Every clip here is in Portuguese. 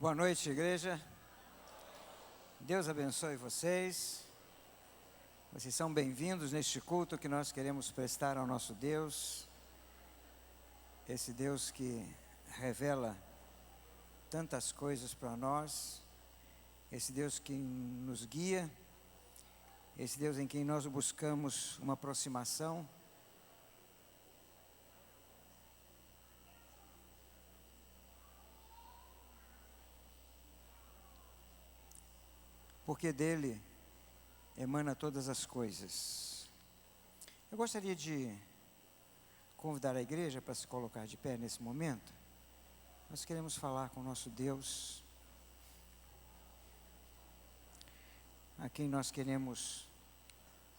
Boa noite, igreja. Deus abençoe vocês. Vocês são bem-vindos neste culto que nós queremos prestar ao nosso Deus. Esse Deus que revela tantas coisas para nós. Esse Deus que nos guia. Esse Deus em quem nós buscamos uma aproximação. Porque dele emana todas as coisas. Eu gostaria de convidar a igreja para se colocar de pé nesse momento. Nós queremos falar com o nosso Deus, a quem nós queremos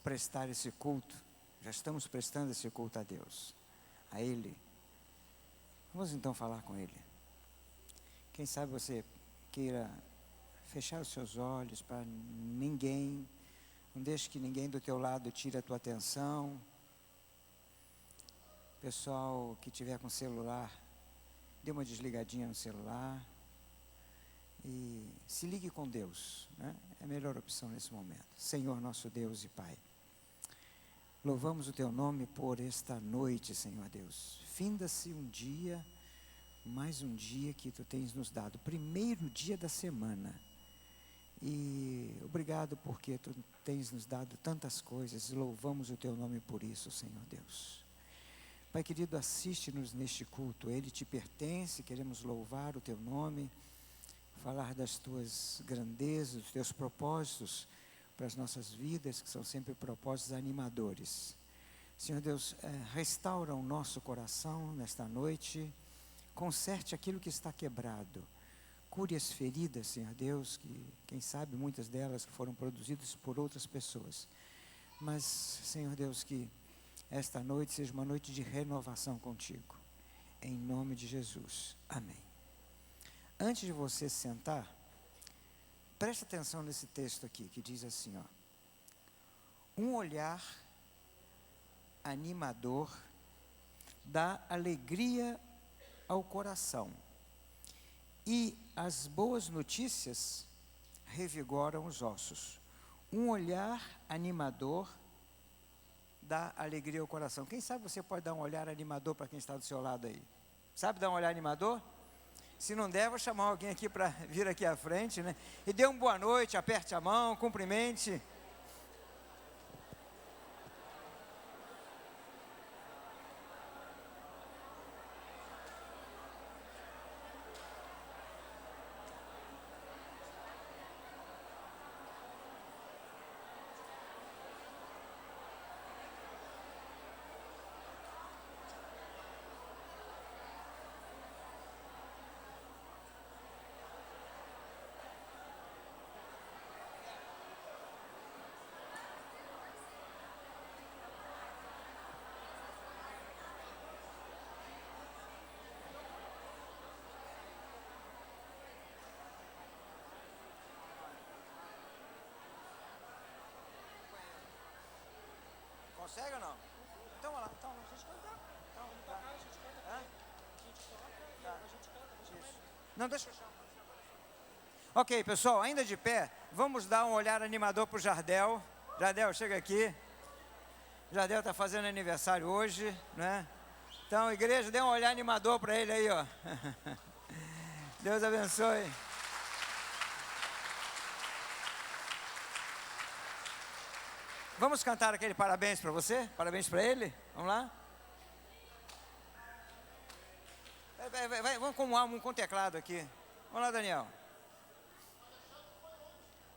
prestar esse culto. Já estamos prestando esse culto a Deus, a Ele. Vamos então falar com Ele. Quem sabe você queira fechar os seus olhos para ninguém, não deixe que ninguém do teu lado tire a tua atenção. Pessoal que tiver com celular, dê uma desligadinha no celular e se ligue com Deus, né? É a melhor opção nesse momento. Senhor nosso Deus e Pai, louvamos o teu nome por esta noite, Senhor Deus. Finda-se um dia, mais um dia que tu tens nos dado, primeiro dia da semana. E obrigado porque tu tens nos dado tantas coisas, e louvamos o teu nome por isso, Senhor Deus. Pai querido, assiste-nos neste culto, ele te pertence, queremos louvar o teu nome, falar das tuas grandezas, dos teus propósitos para as nossas vidas, que são sempre propósitos animadores. Senhor Deus, restaura o nosso coração nesta noite, conserte aquilo que está quebrado. Cure as feridas, Senhor Deus, que quem sabe muitas delas foram produzidas por outras pessoas. Mas, Senhor Deus, que esta noite seja uma noite de renovação contigo. Em nome de Jesus. Amém. Antes de você sentar, preste atenção nesse texto aqui, que diz assim, ó. Um olhar animador dá alegria ao coração. E as boas notícias revigoram os ossos. Um olhar animador dá alegria ao coração. Quem sabe você pode dar um olhar animador para quem está do seu lado aí? Sabe dar um olhar animador? Se não der, vou chamar alguém aqui para vir aqui à frente, né? E dê uma boa noite, aperte a mão, cumprimente. Consegue ou não? Então vamos lá. Então, a gente canta. Então, tá. A gente canta. A gente toca e a gente canta. Isso. Não, deixa eu chamar. Ok, pessoal, ainda de pé, vamos dar um olhar animador para o Jardel. Jardel, chega aqui. Jardel está fazendo aniversário hoje, né? Então, igreja, dê um olhar animador para ele aí, ó. Deus abençoe. Vamos cantar aquele parabéns para você? Parabéns para ele? Vamos lá? Vai, vamos com um teclado aqui. Vamos lá, Daniel.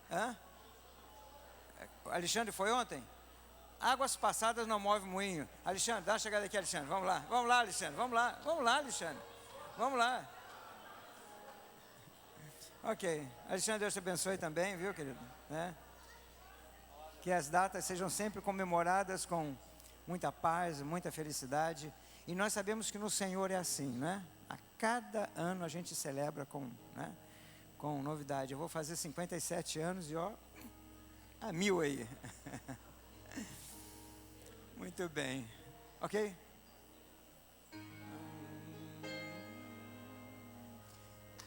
Hã? Alexandre foi ontem? Águas passadas não movem moinho. Alexandre, dá uma chegada aqui, Alexandre. Vamos lá, Alexandre. Vamos lá, Alexandre. Vamos lá. Ok. Alexandre, Deus te abençoe também, viu, querido? Né? Que as datas sejam sempre comemoradas com muita paz, muita felicidade. E nós sabemos que no Senhor é assim, né? A cada ano a gente celebra né, com novidade. Eu vou fazer 57 anos e ó, a 1000 aí. Muito bem. Ok?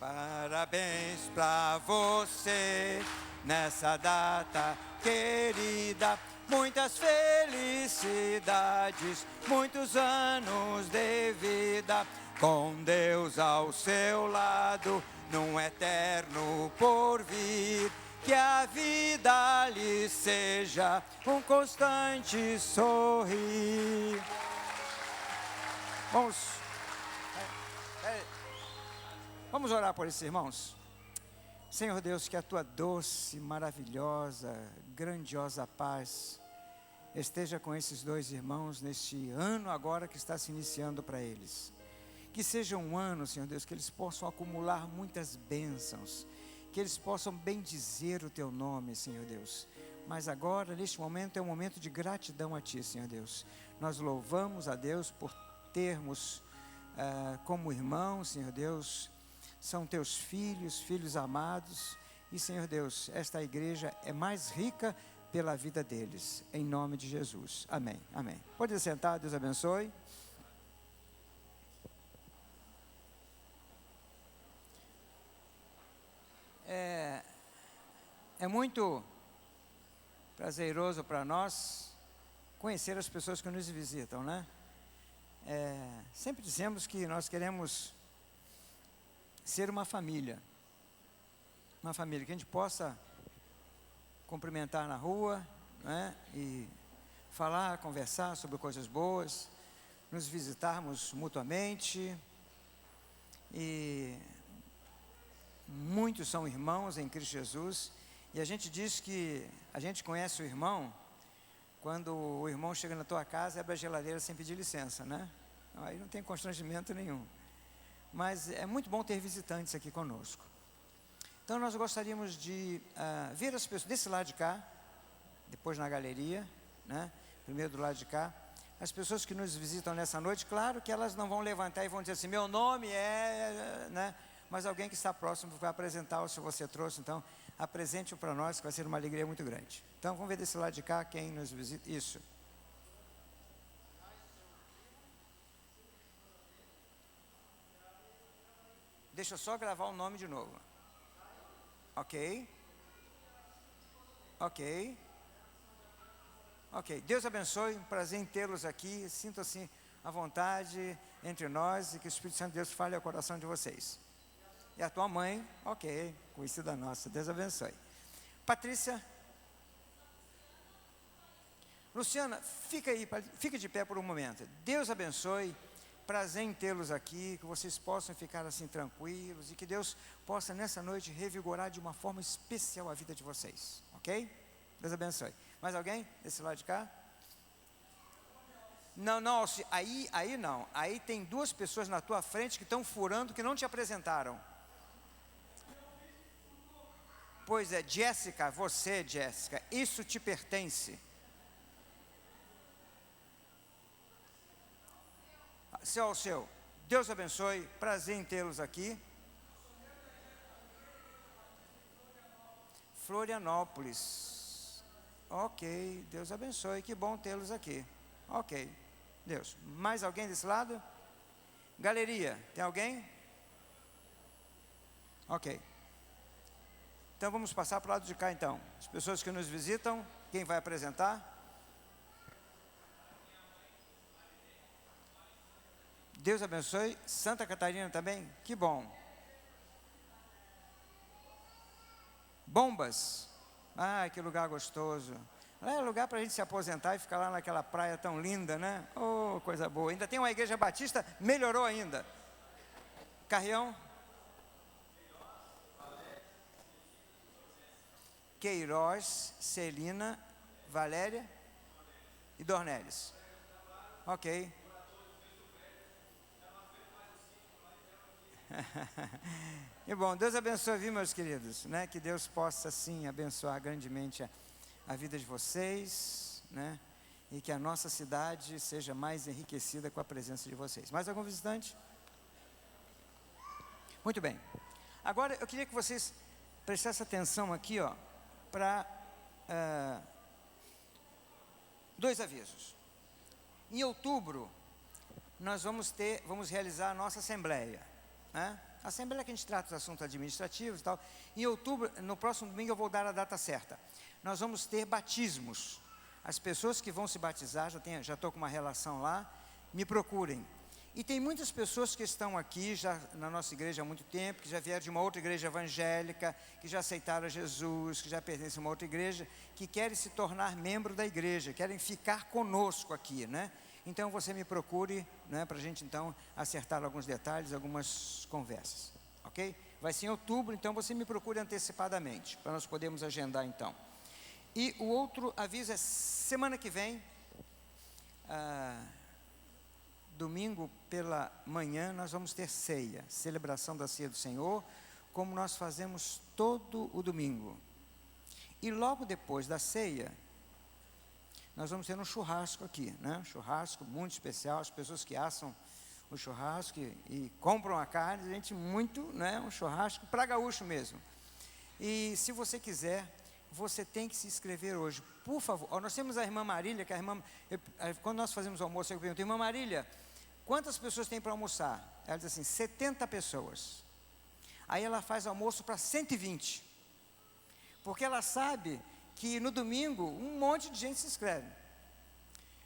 Parabéns pra você nessa data querida. Muitas felicidades, muitos anos de vida, com Deus ao seu lado, num eterno porvir. Que a vida lhe seja um constante sorrir. Vamos orar por esses irmãos. Senhor Deus, que a tua doce, maravilhosa, grandiosa paz esteja com esses dois irmãos neste ano agora que está se iniciando para eles. Que seja um ano, Senhor Deus, que eles possam acumular muitas bênçãos, que eles possam bendizer o teu nome, Senhor Deus. Mas agora, neste momento, é um momento de gratidão a ti, Senhor Deus. Nós louvamos a Deus por termos como irmãos, Senhor Deus, são teus filhos, filhos amados, e Senhor Deus, esta igreja é mais rica pela vida deles, em nome de Jesus, amém, amém. Pode sentar, Deus abençoe. É muito prazeroso para nós conhecer as pessoas que nos visitam, né? Sempre dizemos que nós queremos ser uma família, que a gente possa cumprimentar na rua, né? E falar, conversar sobre coisas boas, nos visitarmos mutuamente, e muitos são irmãos em Cristo Jesus, e a gente diz que a gente conhece o irmão quando o irmão chega na tua casa e abre a geladeira sem pedir licença, né? Aí não tem constrangimento nenhum. Mas é muito bom ter visitantes aqui conosco. Então nós gostaríamos de ver as pessoas desse lado de cá, depois na galeria, né? Primeiro do lado de cá. As pessoas que nos visitam nessa noite, claro que elas não vão levantar e vão dizer assim, meu nome é, né? Mas alguém que está próximo vai apresentar o se você trouxe, então apresente-o para nós, que vai ser uma alegria muito grande. Então vamos ver desse lado de cá quem nos visita. Isso. Deixa eu só gravar o nome de novo. Ok. Deus abençoe, um prazer em tê-los aqui. Sintam-se à vontade entre nós e que o Espírito Santo de Deus fale ao coração de vocês. E a tua mãe, ok, conhecida nossa, Deus abençoe. Patrícia. Luciana, fica de pé por um momento. Deus abençoe. Prazer em tê-los aqui, que vocês possam ficar assim tranquilos e que Deus possa nessa noite revigorar de uma forma especial a vida de vocês, ok? Deus abençoe. Mais alguém desse lado de cá? Não, aí não. Aí tem duas pessoas na tua frente que estão furando, que não te apresentaram. Pois é, Jéssica, isso te pertence. Seu. Deus abençoe, prazer em tê-los aqui. Florianópolis. Ok, Deus abençoe, que bom tê-los aqui. Ok, Deus. Mais alguém desse lado? Galeria, tem alguém? Ok. Então vamos passar para o lado de cá então. As pessoas que nos visitam, quem vai apresentar? Deus abençoe. Santa Catarina também? Que bom. Bombas. Ah, que lugar gostoso. É lugar para a gente se aposentar e ficar lá naquela praia tão linda, né? Oh, coisa boa. Ainda tem uma igreja batista, melhorou ainda. Carrião. Queiroz, Celina, Valéria e Dornelles. Ok. E bom, Deus abençoe, viu, meus queridos, né? Que Deus possa sim abençoar grandemente a vida de vocês, né? E que a nossa cidade seja mais enriquecida com a presença de vocês. Mais algum visitante? Muito bem. Agora eu queria que vocês prestassem atenção aqui, ó, para dois avisos. Em outubro nós vamos realizar a nossa assembleia, né? A assembleia é que a gente trata dos assuntos administrativos e tal. Em outubro, no próximo domingo eu vou dar a data certa. Nós vamos ter batismos. As pessoas que vão se batizar, já estou com uma relação lá, me procurem. E tem muitas pessoas que estão aqui, já na nossa igreja há muito tempo, que já vieram de uma outra igreja evangélica, que já aceitaram a Jesus, que já pertencem a uma outra igreja, que querem se tornar membro da igreja, querem ficar conosco aqui, né? Então você me procure, né, para a gente então acertar alguns detalhes, algumas conversas, ok? Vai ser em outubro, então você me procure antecipadamente, para nós podermos agendar então. E o outro aviso é semana que vem, domingo pela manhã, nós vamos ter ceia, celebração da ceia do Senhor, como nós fazemos todo o domingo. E logo depois da ceia, nós vamos ter um churrasco aqui, né? Um churrasco muito especial, as pessoas que assam o churrasco e compram a carne, a gente muito, né? Um churrasco para gaúcho mesmo. E se você quiser, você tem que se inscrever hoje, por favor. Nós temos a irmã Marília, que quando nós fazemos o almoço, eu pergunto, irmã Marília, quantas pessoas tem para almoçar? Ela diz assim, 70 pessoas. Aí ela faz almoço para 120, porque ela sabe que no domingo um monte de gente se inscreve.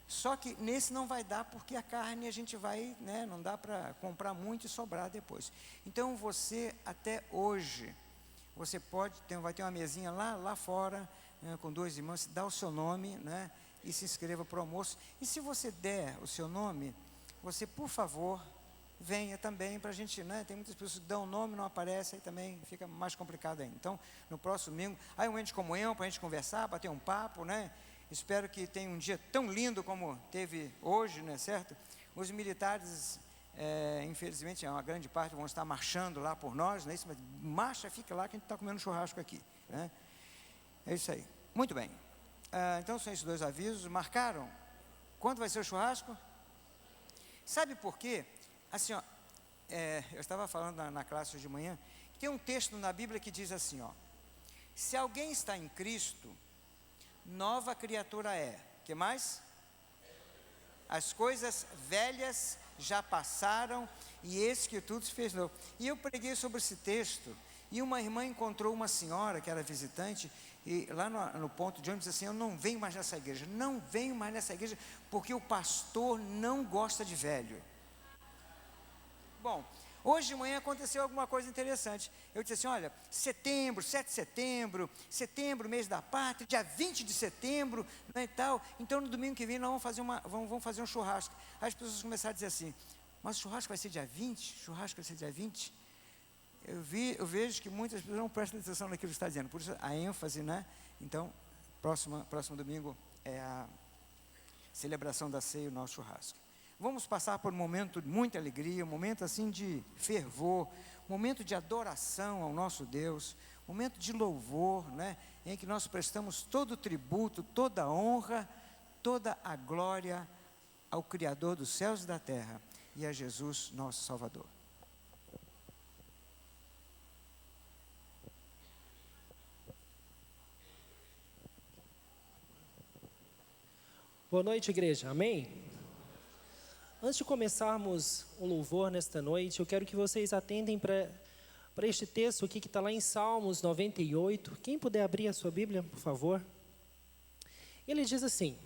Só que nesse não vai dar, porque a carne a gente vai, né, não dá para comprar muito e sobrar depois. Então você, até hoje, você vai ter uma mesinha lá fora, né, com 2 irmãos, dá o seu nome, né, e se inscreva para o almoço. E se você der o seu nome, você, por favor, venha também para a gente, né? Tem muitas pessoas que dão o nome, não aparecem, aí também fica mais complicado ainda. Então, no próximo domingo, aí um momento de comunhão para a gente conversar, bater um papo, né? Espero que tenha um dia tão lindo como teve hoje, né? Certo? Os militares, infelizmente, uma grande parte vão estar marchando lá por nós, né? Mas marcha, fica lá que a gente está comendo churrasco aqui, né? É isso aí. Muito bem. Então, são esses 2 avisos. Marcaram? Quando vai ser o churrasco? Sabe por quê? Assim, ó, eu estava falando na classe hoje de manhã, que tem um texto na Bíblia que diz assim, ó, se alguém está em Cristo, nova criatura é. Que mais? As coisas velhas já passaram e eis que tudo se fez novo. E eu preguei sobre esse texto, e uma irmã encontrou uma senhora que era visitante, e lá no ponto de ônibus disse assim, eu não venho mais nessa igreja, não venho mais nessa igreja, porque o pastor não gosta de velho. Bom, hoje de manhã aconteceu alguma coisa interessante. Eu disse assim, olha, 7 de setembro, mês da pátria, dia 20 de setembro, né, e tal. Então, no domingo que vem, nós vamos fazer um churrasco. Aí as pessoas começaram a dizer assim, mas o churrasco vai ser dia 20? Churrasco vai ser dia 20? Eu vejo que muitas pessoas não prestam atenção naquilo que está dizendo. Por isso, a ênfase, né? Então, próximo domingo é a celebração da ceia, o nosso churrasco. Vamos passar por um momento de muita alegria, um momento assim de fervor, um momento de adoração ao nosso Deus, um momento de louvor, né, em que nós prestamos todo o tributo, toda a honra, toda a glória ao Criador dos céus e da terra e a Jesus, nosso Salvador. Boa noite, igreja. Amém? Antes de começarmos o louvor nesta noite, eu quero que vocês atentem para este texto aqui que está lá em Salmos 98. Quem puder abrir a sua Bíblia, por favor. Ele diz assim,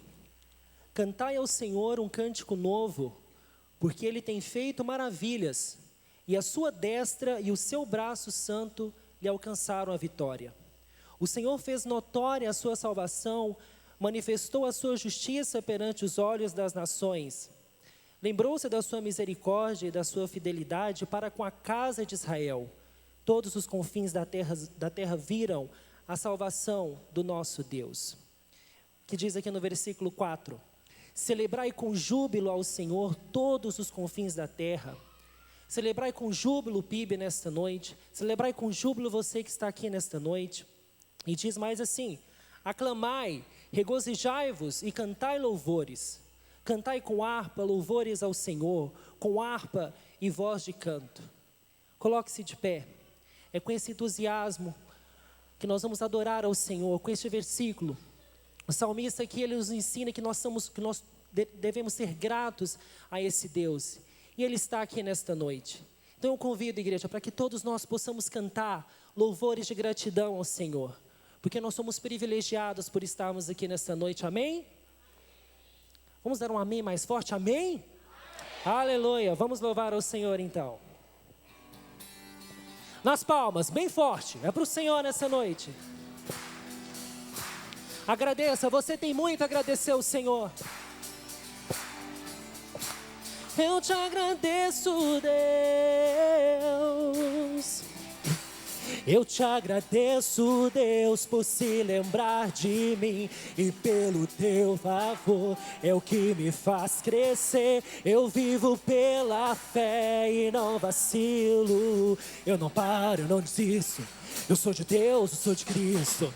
cantai ao Senhor um cântico novo, porque Ele tem feito maravilhas, e a sua destra e o seu braço santo lhe alcançaram a vitória. O Senhor fez notória a sua salvação, manifestou a sua justiça perante os olhos das nações. Lembrou-se da sua misericórdia e da sua fidelidade para com a casa de Israel. Todos os confins da terra viram a salvação do nosso Deus. Que diz aqui no versículo 4. Celebrai com júbilo ao Senhor todos os confins da terra. Celebrai com júbilo o PIB nesta noite. Celebrai com júbilo você que está aqui nesta noite. E diz mais assim, aclamai, regozijai-vos e cantai louvores. Cantai com harpa louvores ao Senhor, com harpa e voz de canto. Coloque-se de pé. É com esse entusiasmo que nós vamos adorar ao Senhor, com este versículo. O salmista aqui, ele nos ensina que nós devemos ser gratos a esse Deus. E Ele está aqui nesta noite. Então eu convido, igreja, para que todos nós possamos cantar louvores de gratidão ao Senhor, porque nós somos privilegiados por estarmos aqui nesta noite, amém? Vamos dar um amém mais forte, amém? Aleluia, vamos louvar ao Senhor então. Nas palmas, bem forte, é para o Senhor nessa noite. Agradeça, você tem muito a agradecer ao Senhor. Eu te agradeço, Deus. Eu te agradeço, Deus, por se lembrar de mim. E pelo teu favor é o que me faz crescer. Eu vivo pela fé e não vacilo. Eu não paro, eu não desisto. Eu sou de Deus, eu sou de Cristo.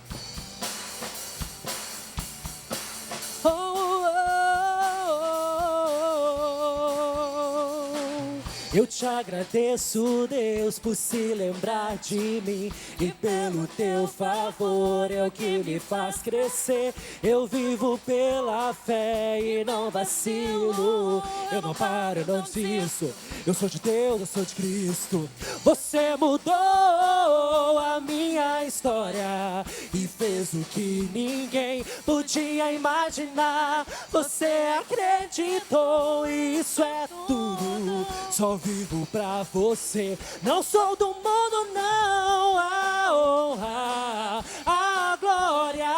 Eu te agradeço, Deus, por se lembrar de mim. E pelo teu favor é o que me faz crescer. Eu vivo pela fé e não vacilo. Eu não paro, eu não desisto. Eu sou de Deus, eu sou de Cristo. Você mudou a minha história e fez o que ninguém podia imaginar. Você acreditou e isso é tudo. Só vivo pra você. Não sou do mundo, não. A honra, a glória,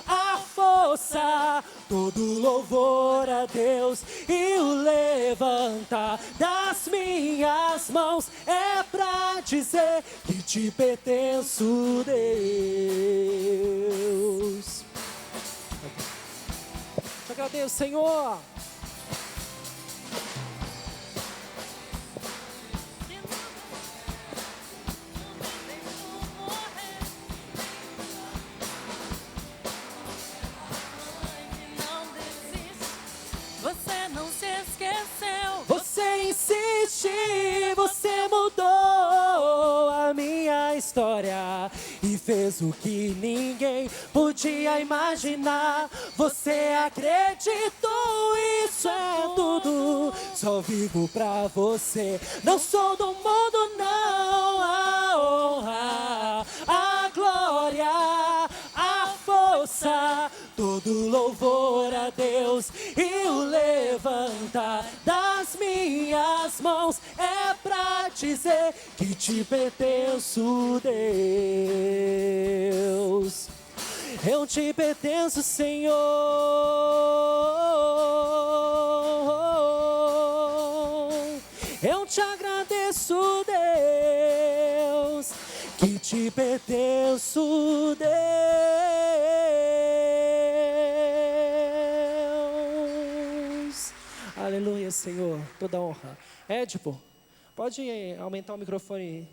a força, todo louvor a Deus. E o levantar das minhas mãos é pra dizer que te pertenço, Deus. Te agradeço, Senhor. Você não se esqueceu. Você insiste, você mudou a minha história e fez o que ninguém podia imaginar. Você acreditou, isso é tudo. Só vivo pra você. Não sou do mundo, não. A honra, a glória, a força, todo louvor a Deus. E o levantar das minhas mãos é pra dizer que te pertenço, Deus. Eu te pertenço, Senhor. Eu te agradeço, Deus, que te pertenço, Deus. Aleluia, Senhor, toda honra. Édipo, pode aumentar o microfone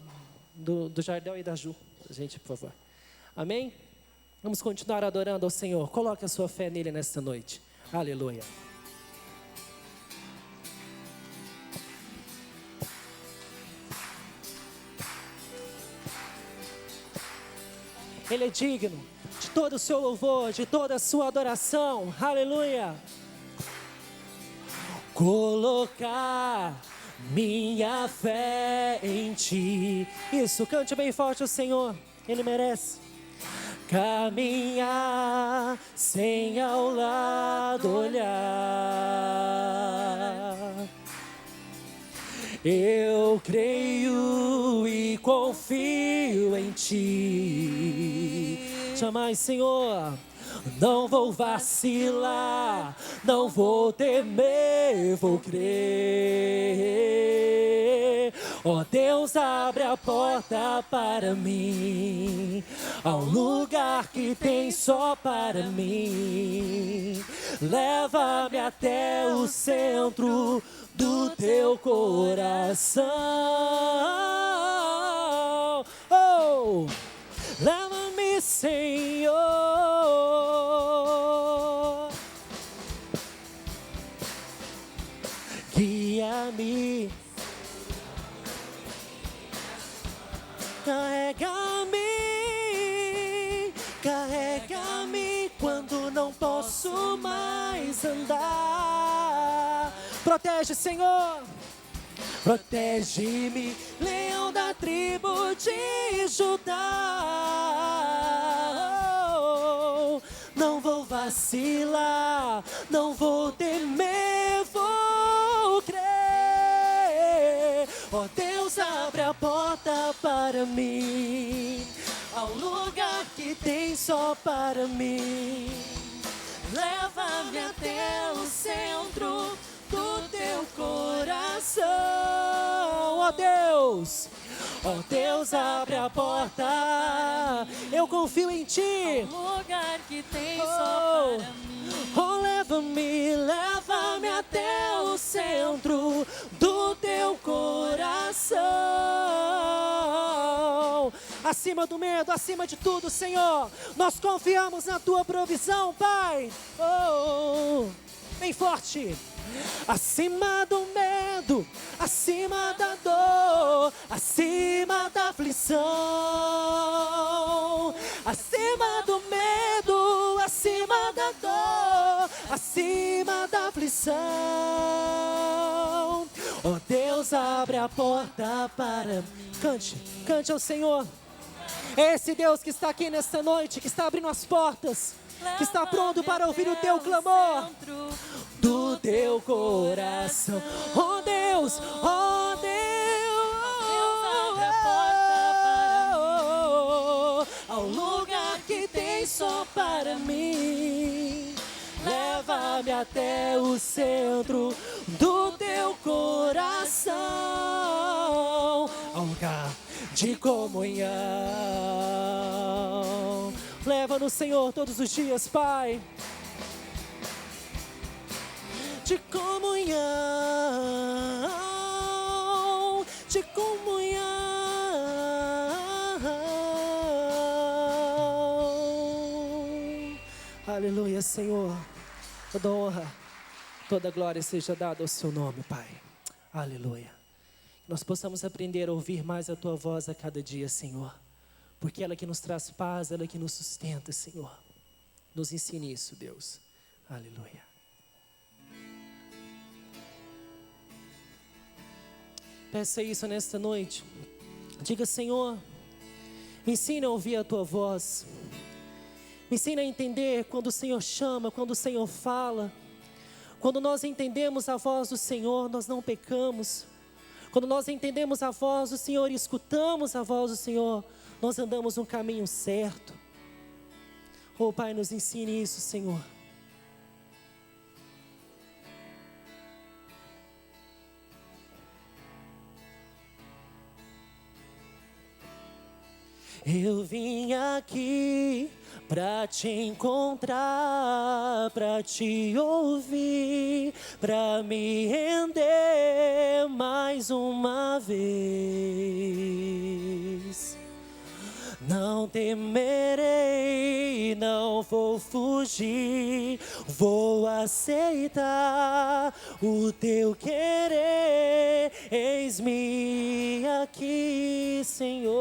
do Jardel e da Ju, gente, por favor. Amém? Vamos continuar adorando ao Senhor. Coloque a sua fé nele nesta noite. Aleluia. Ele é digno de todo o seu louvor, de toda a sua adoração. Aleluia. Colocar minha fé em ti. Isso, cante bem forte o Senhor. Ele merece. Caminhar sem ao lado olhar. Eu creio e confio em ti. Jamais, Senhor, não vou vacilar, não vou temer, vou crer. Ó Deus, abre a porta para mim, a um lugar que tem só para mim. Leva-me até o centro do teu coração. Oh, leva-me, Senhor. Guia-me. Carrega-me, carrega-me quando não posso mais andar. Protege, Senhor, protege-me, leão da tribo de Judá. Oh, não vou vacilar, não vou temer, vou crer. Oh Deus, abre a porta para mim, ao lugar que tem só para mim. Leva-me até o centro do teu coração. Ó Deus, abre a porta. Eu confio em ti. Ao lugar que tem só para mim. Oh, leva-me até o centro do teu coração. Acima do medo, acima de tudo, Senhor, nós confiamos na tua provisão, Pai. Oh, bem forte. Acima do medo, acima da dor, acima da aflição. Acima do medo, acima da dor, acima da aflição. Oh Deus, abre a porta para mim. Cante ao Senhor. Esse Deus que está aqui nesta noite, que está abrindo as portas, que está pronto para ouvir o teu clamor do teu coração. Oh Deus, oh Deus, abre a porta para mim, ao lugar que tem só para mim. Leva-me até o centro do teu coração, ao lugar de comunhão. Leva-nos, Senhor, todos os dias, Pai, de comunhão, de comunhão. Aleluia, Senhor. Toda honra, toda glória seja dada ao seu nome, Pai. Aleluia. Nós possamos aprender a ouvir mais a tua voz a cada dia, Senhor, porque ela que nos traz paz, ela que nos sustenta, Senhor. Nos ensine isso, Deus. Aleluia. Peça isso nesta noite. Diga, Senhor, me ensina a ouvir a tua voz. Me ensina a entender quando o Senhor chama, quando o Senhor fala. Quando nós entendemos a voz do Senhor, nós não pecamos. Quando nós entendemos a voz do Senhor e escutamos a voz do Senhor, nós andamos no caminho certo. Oh Pai, nos ensine isso, Senhor. Eu vim aqui pra te encontrar, pra te ouvir, pra me render mais uma vez. Não temerei, não vou fugir, vou aceitar o teu querer. Eis-me aqui, Senhor.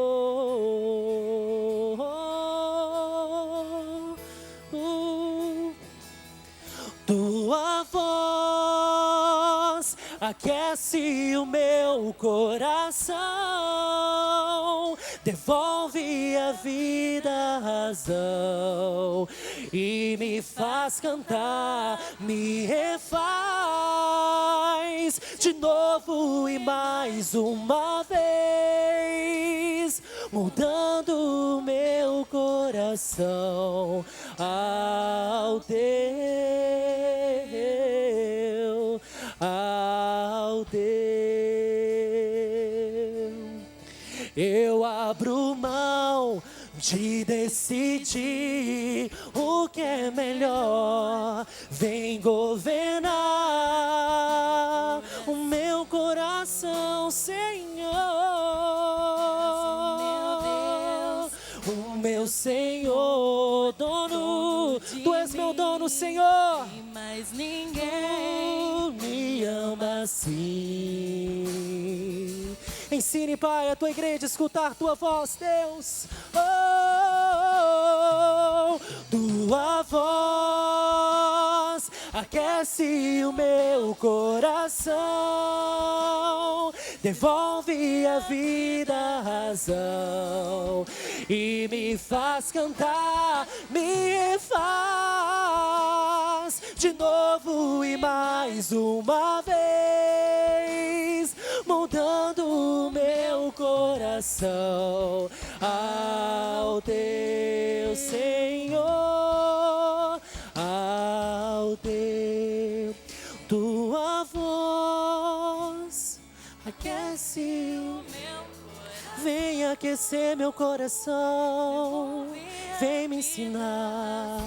Tua voz aquece o meu coração, devolve a vida, a razão e me faz cantar, me refaz de novo e mais uma vez, mudando o meu coração ao teu. Eu abro mão de decidir o que é melhor. Vem governar o meu coração, Senhor. O meu Senhor, dono, Tu és meu dono, Senhor. E mais ninguém me ama assim. Ensine, Pai, a tua igreja a escutar tua voz, Deus. Oh, tua voz aquece o meu coração, devolve a vida, a razão, e me faz cantar, me faz de novo e mais uma vez, moldando o meu coração ao teu Senhor, ao teu. Tua voz aquece, vem aquecer meu coração, vem me ensinar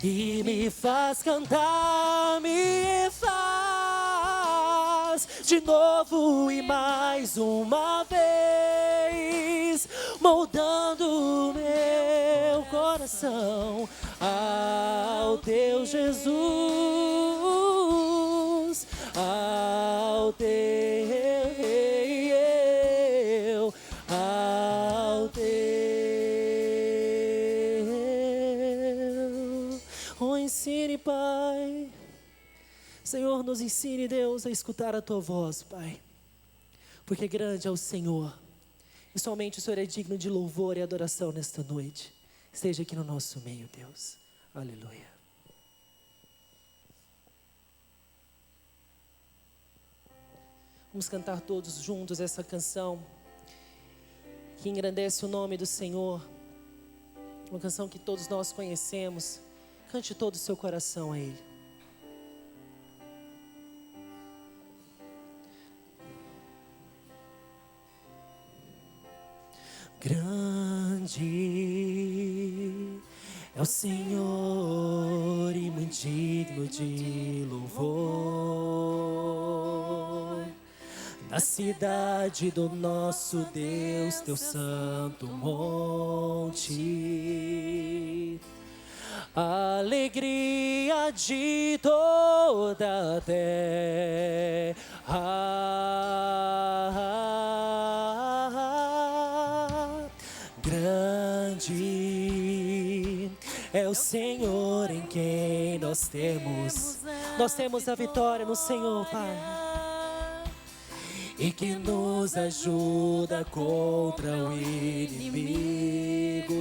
e me faz cantar, me faz de novo e mais uma vez, moldando o meu coração ao teu Jesus, ao teu, ao teu. Oh, ensine, Pai. Senhor, nos ensine, Deus, a escutar a Tua voz, Pai. Porque grande é o Senhor. E somente o Senhor é digno de louvor e adoração nesta noite. Esteja aqui no nosso meio, Deus. Aleluia. Vamos cantar todos juntos essa canção que engrandece o nome do Senhor. Uma canção que todos nós conhecemos. Cante todo o seu coração a Ele. Grande é o Senhor e muito digno de louvor. Na cidade do nosso Deus, teu santo monte, alegria de toda a terra. Grande é o Senhor em quem nós temos a vitória no Senhor, Pai, e que nos ajuda contra o inimigo.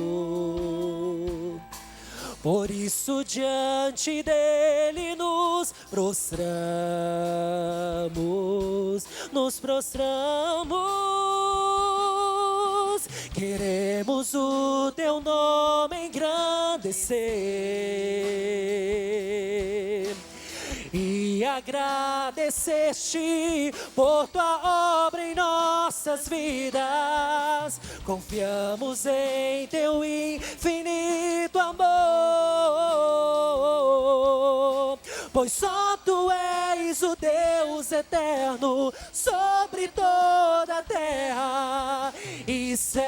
Por isso diante dele nos prostramos, queremos o teu nome engrandecer e agradecer-te por tua obra em nossas vidas. Confiamos em teu infinito amor, pois só tu és o Deus eterno sobre toda a terra e céu.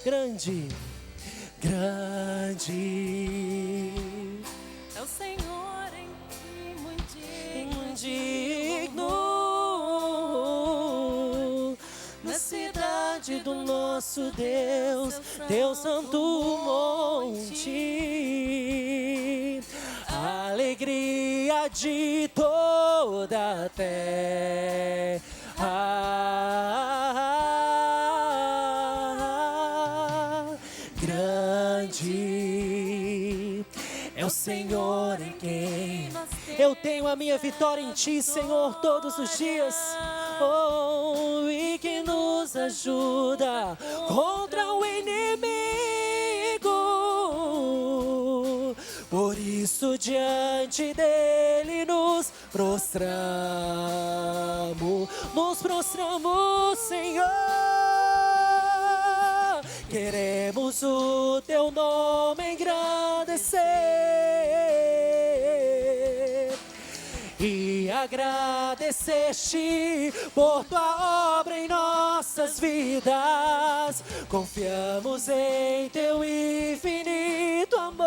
Grande é o Senhor em ti muito digno, na cidade do nosso Deus, teu santo monte, alegria de toda a terra. Grande é o Senhor em quem eu tenho a minha vitória em ti, Senhor, todos os dias. Oh, e que nos ajuda contra o inimigo. Por isso diante dele nos prostramos, Senhor. Queremos o teu nome engrandecer e agradecer-te por tua obra em nossas vidas. Confiamos em teu infinito amor,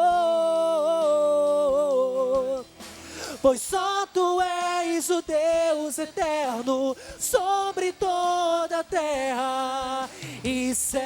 pois só tu és o Deus eterno sobre toda a terra e céu.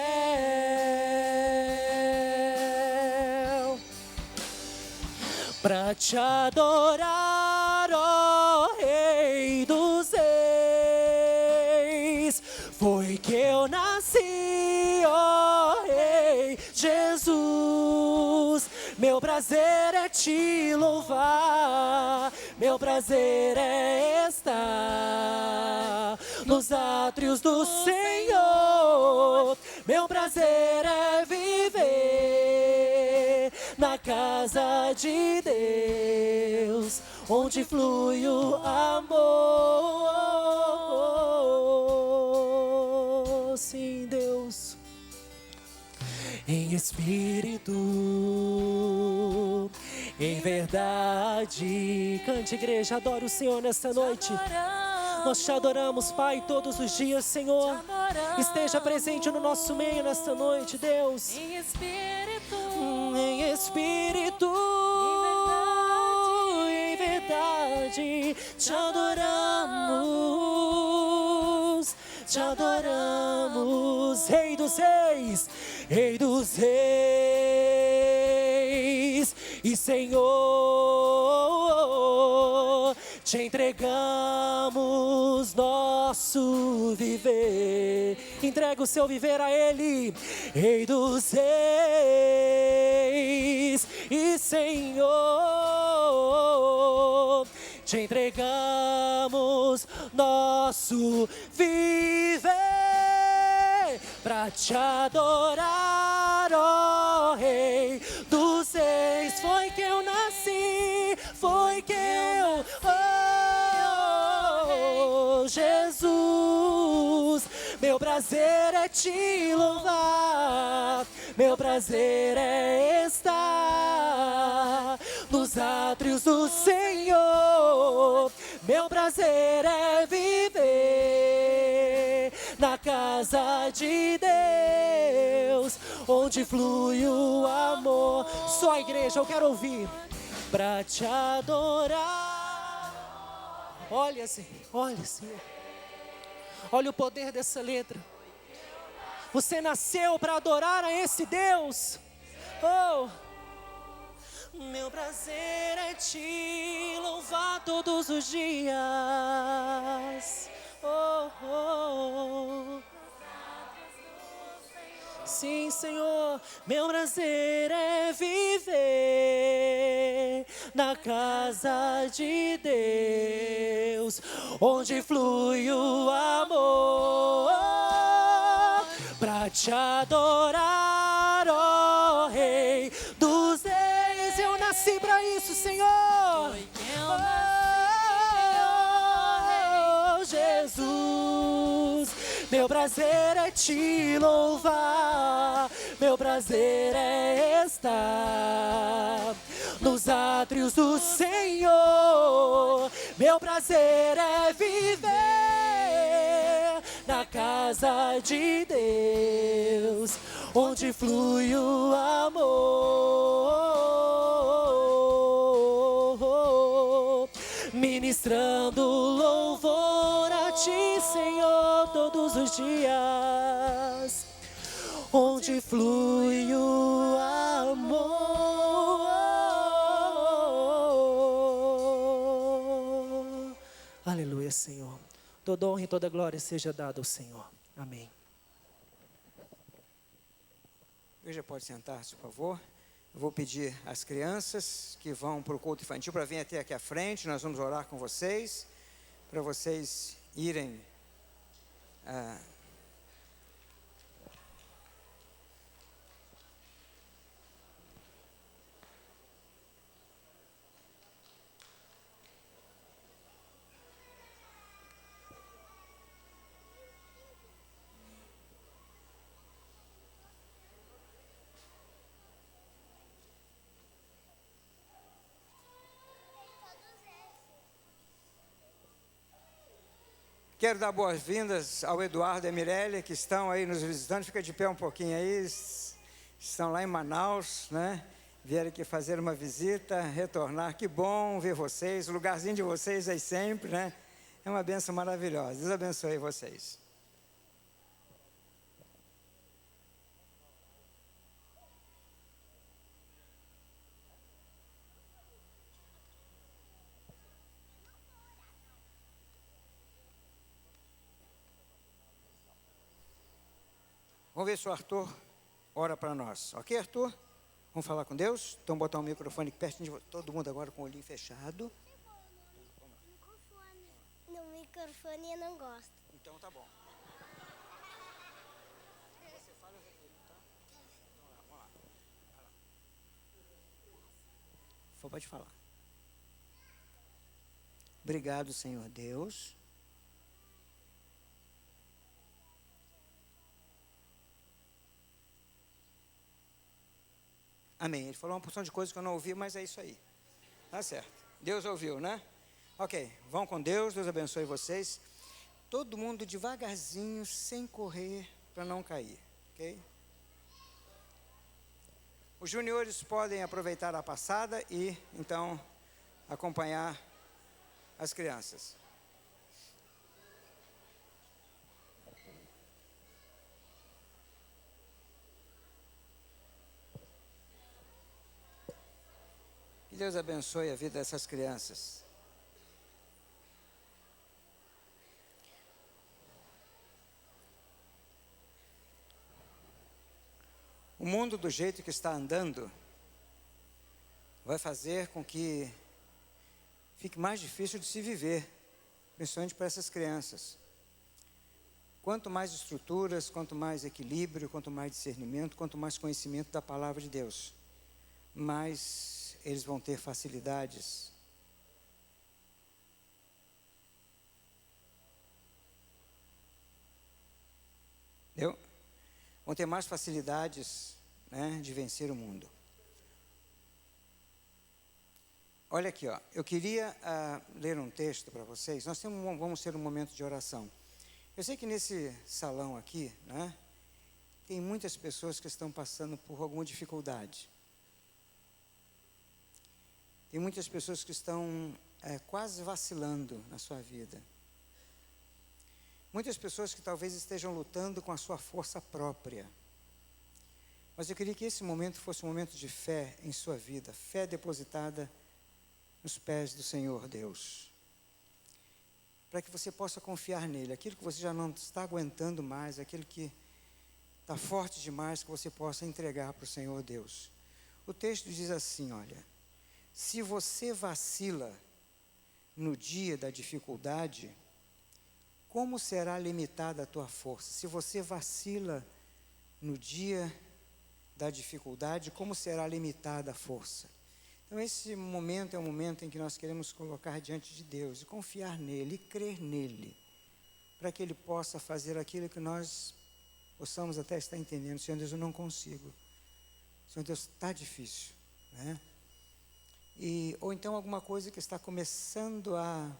pra te adorar, ó Rei dos Reis. Foi que eu nasci, ó Rei Jesus. Meu prazer é te louvar, meu prazer é estar nos átrios do Senhor. Meu prazer é viver na casa de Deus, onde flui o amor. Sim, Deus, em espírito, em verdade. Cante, igreja, adore o Senhor nesta noite. Nós te adoramos, Pai, todos os dias, Senhor. Esteja presente no nosso meio nesta noite, Deus. Em espírito, Em espírito, em verdade, te adoramos, te adoramos, Rei dos Reis, Rei dos Reis e Senhor. Te entregamos nosso viver. Entrega o seu viver a Ele, Rei dos Reis e Senhor. Te entregamos nosso viver pra te adorar, ó Rei dos Reis. Foi que eu nasci, foi que eu... Oh, Jesus, meu prazer é te louvar, meu prazer é estar nos átrios do Senhor. Meu prazer é viver na casa de Deus, onde flui o amor. Só a igreja, eu quero ouvir. Pra te adorar. Olha, Senhor, olha, Senhor. Olha o poder dessa letra. Você nasceu para adorar a esse Deus. Oh, meu prazer é te louvar todos os dias. Oh, oh. Sim, Senhor, meu prazer é viver na casa de Deus, onde flui o amor, pra te adorar, ó Rei dos Reis. Eu nasci pra isso, Senhor. foi que eu nasci, ó Oh, Jesus, meu prazer é te louvar, meu prazer é estar nos átrios do Senhor. Meu prazer é viver na casa de Deus, onde flui o amor, ministrando louvor a ti, Senhor, todos os dias, onde flui o amor. Aleluia, Senhor. Toda honra e toda glória seja dada ao Senhor. Amém. A igreja pode sentar-se, por favor. Eu vou pedir às crianças que vão para o culto infantil para vir até aqui à frente. Nós vamos orar com vocês, para vocês irem Quero dar boas-vindas ao Eduardo e a Mirelle, que estão aí nos visitando. Fica de pé um pouquinho aí. Estão lá em Manaus, né? Vieram aqui fazer uma visita, retornar. Que bom ver vocês. O lugarzinho de vocês aí sempre, né? É uma bênção maravilhosa. Deus abençoe vocês. Vamos ver se o Arthur ora para nós. Ok, Arthur? Vamos falar com Deus? Então, botar o microfone perto de todo mundo agora com o olhinho fechado. No microfone eu não gosto. Então, tá bom. Você fala, eu repito, tá? Então, vamos lá. Vai lá. Pode falar. Obrigado, Senhor Deus. Amém. Ele falou uma porção de coisas que eu não ouvi, mas é isso aí. Tá certo. Deus ouviu, né? Ok. Vão com Deus. Deus abençoe vocês. Todo mundo devagarzinho, sem correr, para não cair. Ok? Os juniores podem aproveitar a passada e, então, acompanhar as crianças. Que Deus abençoe a vida dessas crianças. O mundo do jeito que está andando vai fazer com que fique mais difícil de se viver, principalmente para essas crianças. Quanto mais estruturas, quanto mais equilíbrio, quanto mais discernimento, quanto mais conhecimento da palavra de Deus, mais eles vão ter facilidades. Entendeu? Vão ter mais facilidades, né, de vencer o mundo. Olha aqui, ó. Eu queria ler um texto para vocês. Nós vamos ter um momento de oração. Eu sei que nesse salão aqui, né, tem muitas pessoas que estão passando por alguma dificuldade. Tem muitas pessoas que estão quase vacilando na sua vida. Muitas pessoas que talvez estejam lutando com a sua força própria. Mas eu queria que esse momento fosse um momento de fé em sua vida, fé depositada nos pés do Senhor Deus. Para que você possa confiar nele, aquilo que você já não está aguentando mais, aquilo que está forte demais, que você possa entregar para o Senhor Deus. O texto diz assim, olha: se você vacila no dia da dificuldade, como será limitada a tua força? Se você vacila no dia da dificuldade, como será limitada a força? Então esse momento é um momento em que nós queremos colocar diante de Deus e confiar nele, e crer nele, para que ele possa fazer aquilo que nós possamos até estar entendendo. Senhor Deus, eu não consigo. Senhor Deus, está difícil, né? Ou então alguma coisa que está começando a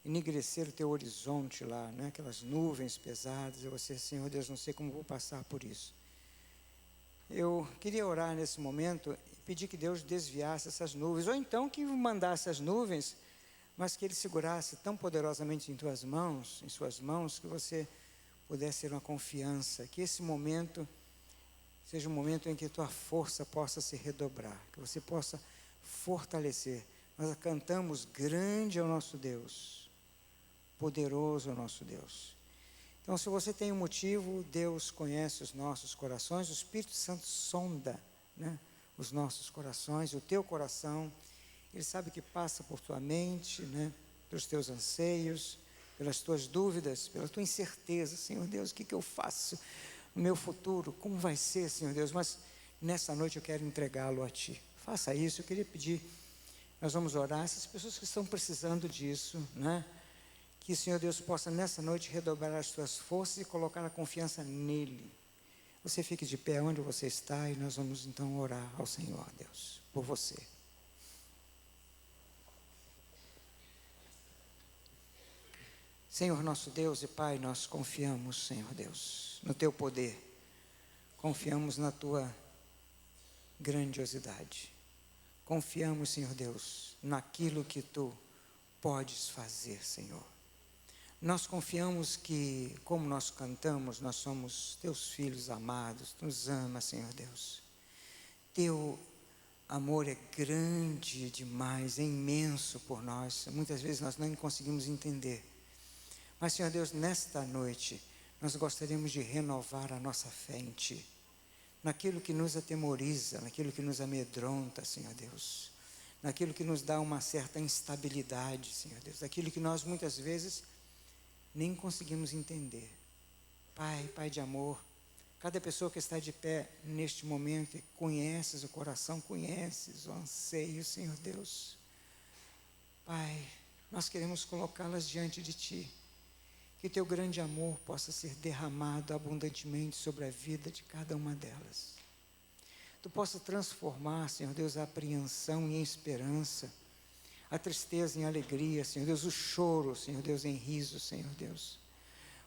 enegrecer o teu horizonte lá, né? Aquelas nuvens pesadas, e você, Senhor Deus, não sei como vou passar por isso. Eu queria orar nesse momento e pedir que Deus desviasse essas nuvens, ou então que mandasse as nuvens, mas que Ele segurasse tão poderosamente em suas mãos, que você pudesse ter uma confiança, que esse momento seja um momento em que tua força possa se redobrar, que você possa fortalecer. Nós cantamos: grande é o nosso Deus, poderoso é o nosso Deus. Então, se você tem um motivo, Deus conhece os nossos corações, o Espírito Santo sonda, né, os nossos corações, o teu coração. Ele sabe o que passa por tua mente, né, pelos teus anseios, pelas tuas dúvidas, pela tua incerteza. Senhor Deus, o que eu faço no meu futuro? Como vai ser, Senhor Deus? Mas nessa noite eu quero entregá-lo a Ti. Faça isso. Eu queria pedir, nós vamos orar, essas pessoas que estão precisando disso, né? Que o Senhor Deus possa nessa noite redobrar as tuas forças e colocar a confiança nele. Você fique de pé onde você está e nós vamos então orar ao Senhor Deus, por você. Senhor nosso Deus e Pai, nós confiamos, Senhor Deus, no Teu poder. Confiamos na Tua grandiosidade. Confiamos, Senhor Deus, naquilo que Tu podes fazer, Senhor. Nós confiamos que, como nós cantamos, nós somos Teus filhos amados. Tu nos ama, Senhor Deus. Teu amor é grande demais, é imenso por nós. Muitas vezes nós não conseguimos entender. Mas, Senhor Deus, nesta noite, nós gostaríamos de renovar a nossa fé em Ti, naquilo que nos atemoriza, naquilo que nos amedronta, Senhor Deus, naquilo que nos dá uma certa instabilidade, Senhor Deus, daquilo que nós muitas vezes nem conseguimos entender. Pai, Pai de amor, cada pessoa que está de pé neste momento, conheces o coração, conheces o anseio, Senhor Deus. Pai, nós queremos colocá-las diante de Ti, que Teu grande amor possa ser derramado abundantemente sobre a vida de cada uma delas. Tu possa transformar, Senhor Deus, a apreensão em esperança, a tristeza em alegria, Senhor Deus, o choro, Senhor Deus, em riso, Senhor Deus.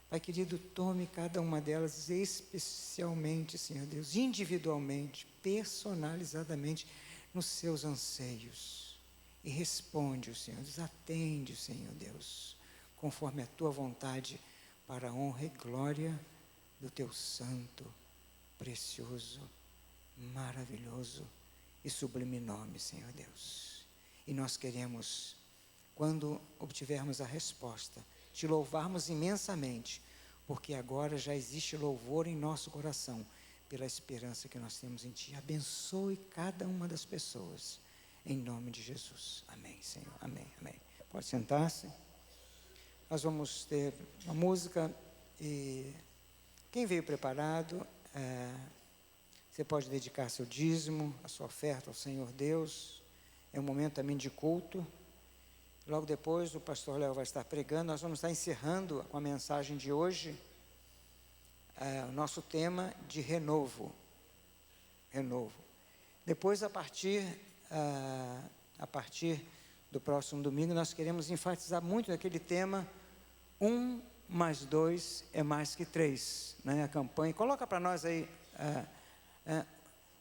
Pai querido, tome cada uma delas especialmente, Senhor Deus, individualmente, personalizadamente, nos seus anseios. E responde-o, Senhor Deus, atende-o, Senhor Deus, conforme a Tua vontade, para a honra e glória do Teu santo, precioso, maravilhoso e sublime nome, Senhor Deus. E nós queremos, quando obtivermos a resposta, Te louvarmos imensamente, porque agora já existe louvor em nosso coração, pela esperança que nós temos em Ti. Abençoe cada uma das pessoas, em nome de Jesus. Amém, Senhor. Amém, amém. Pode sentar-se. Nós vamos ter uma música e quem veio preparado, você pode dedicar seu dízimo, a sua oferta ao Senhor Deus. É um momento também de culto. Logo depois o pastor Léo vai estar pregando. Nós vamos estar encerrando com a mensagem de hoje, o nosso tema de renovo. Renovo. Depois, a partir do próximo domingo, nós queremos enfatizar muito naquele tema, 1 mais 2 é mais que 3, né? A campanha, coloca para nós aí,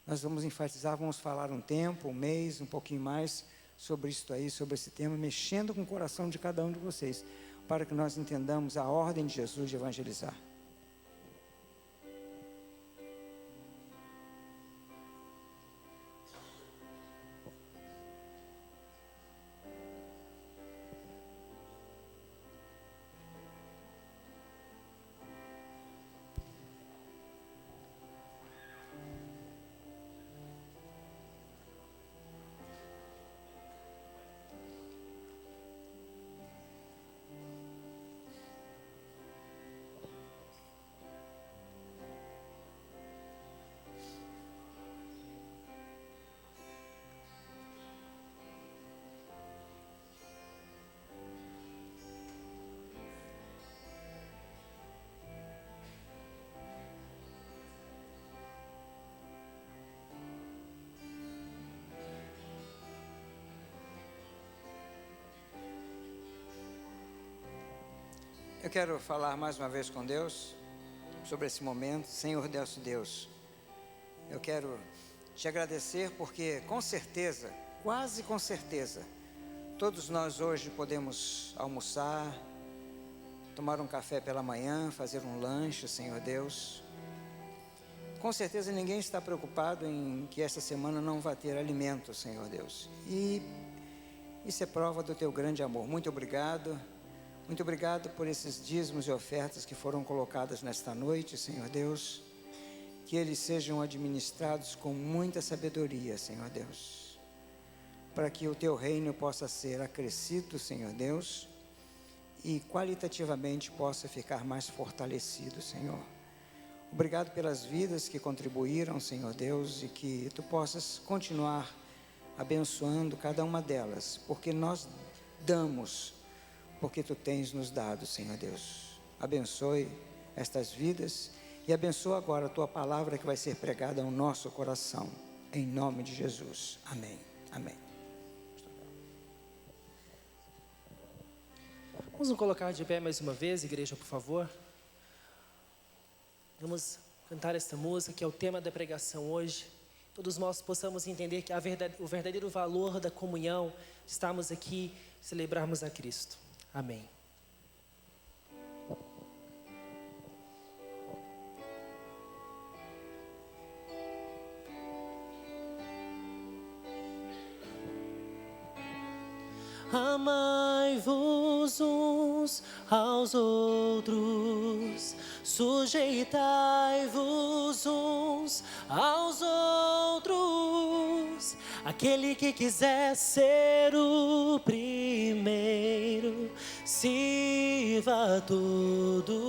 nós vamos enfatizar, vamos falar um tempo, um mês, um pouquinho mais, sobre isso aí, sobre esse tema, mexendo com o coração de cada um de vocês, para que nós entendamos a ordem de Jesus de evangelizar. Eu quero falar mais uma vez com Deus sobre esse momento. Senhor nosso Deus, eu quero te agradecer porque com certeza, quase com certeza, todos nós hoje podemos almoçar, tomar um café pela manhã, fazer um lanche, Senhor Deus. Com certeza ninguém está preocupado em que essa semana não vai ter alimento, Senhor Deus. E isso é prova do teu grande amor. Muito obrigado. Muito obrigado por esses dízimos e ofertas que foram colocadas nesta noite, Senhor Deus. Que eles sejam administrados com muita sabedoria, Senhor Deus. Para que o teu reino possa ser acrescido, Senhor Deus. E qualitativamente possa ficar mais fortalecido, Senhor. Obrigado pelas vidas que contribuíram, Senhor Deus. E que tu possas continuar abençoando cada uma delas. Porque nós damos, porque tu tens nos dado, Senhor Deus. Abençoe estas vidas e abençoa agora a tua palavra que vai ser pregada ao nosso coração, em nome de Jesus. Amém. Amém. Vamos nos colocar de pé mais uma vez, igreja, por favor. Vamos cantar esta música que é o tema da pregação hoje. Todos nós possamos entender que o verdadeiro valor da comunhão, estarmos aqui, celebrarmos a Cristo. Amém. Amai-vos uns aos outros, sujeitai-vos uns aos outros. Aquele que quiser ser o primeiro, sirva a todos.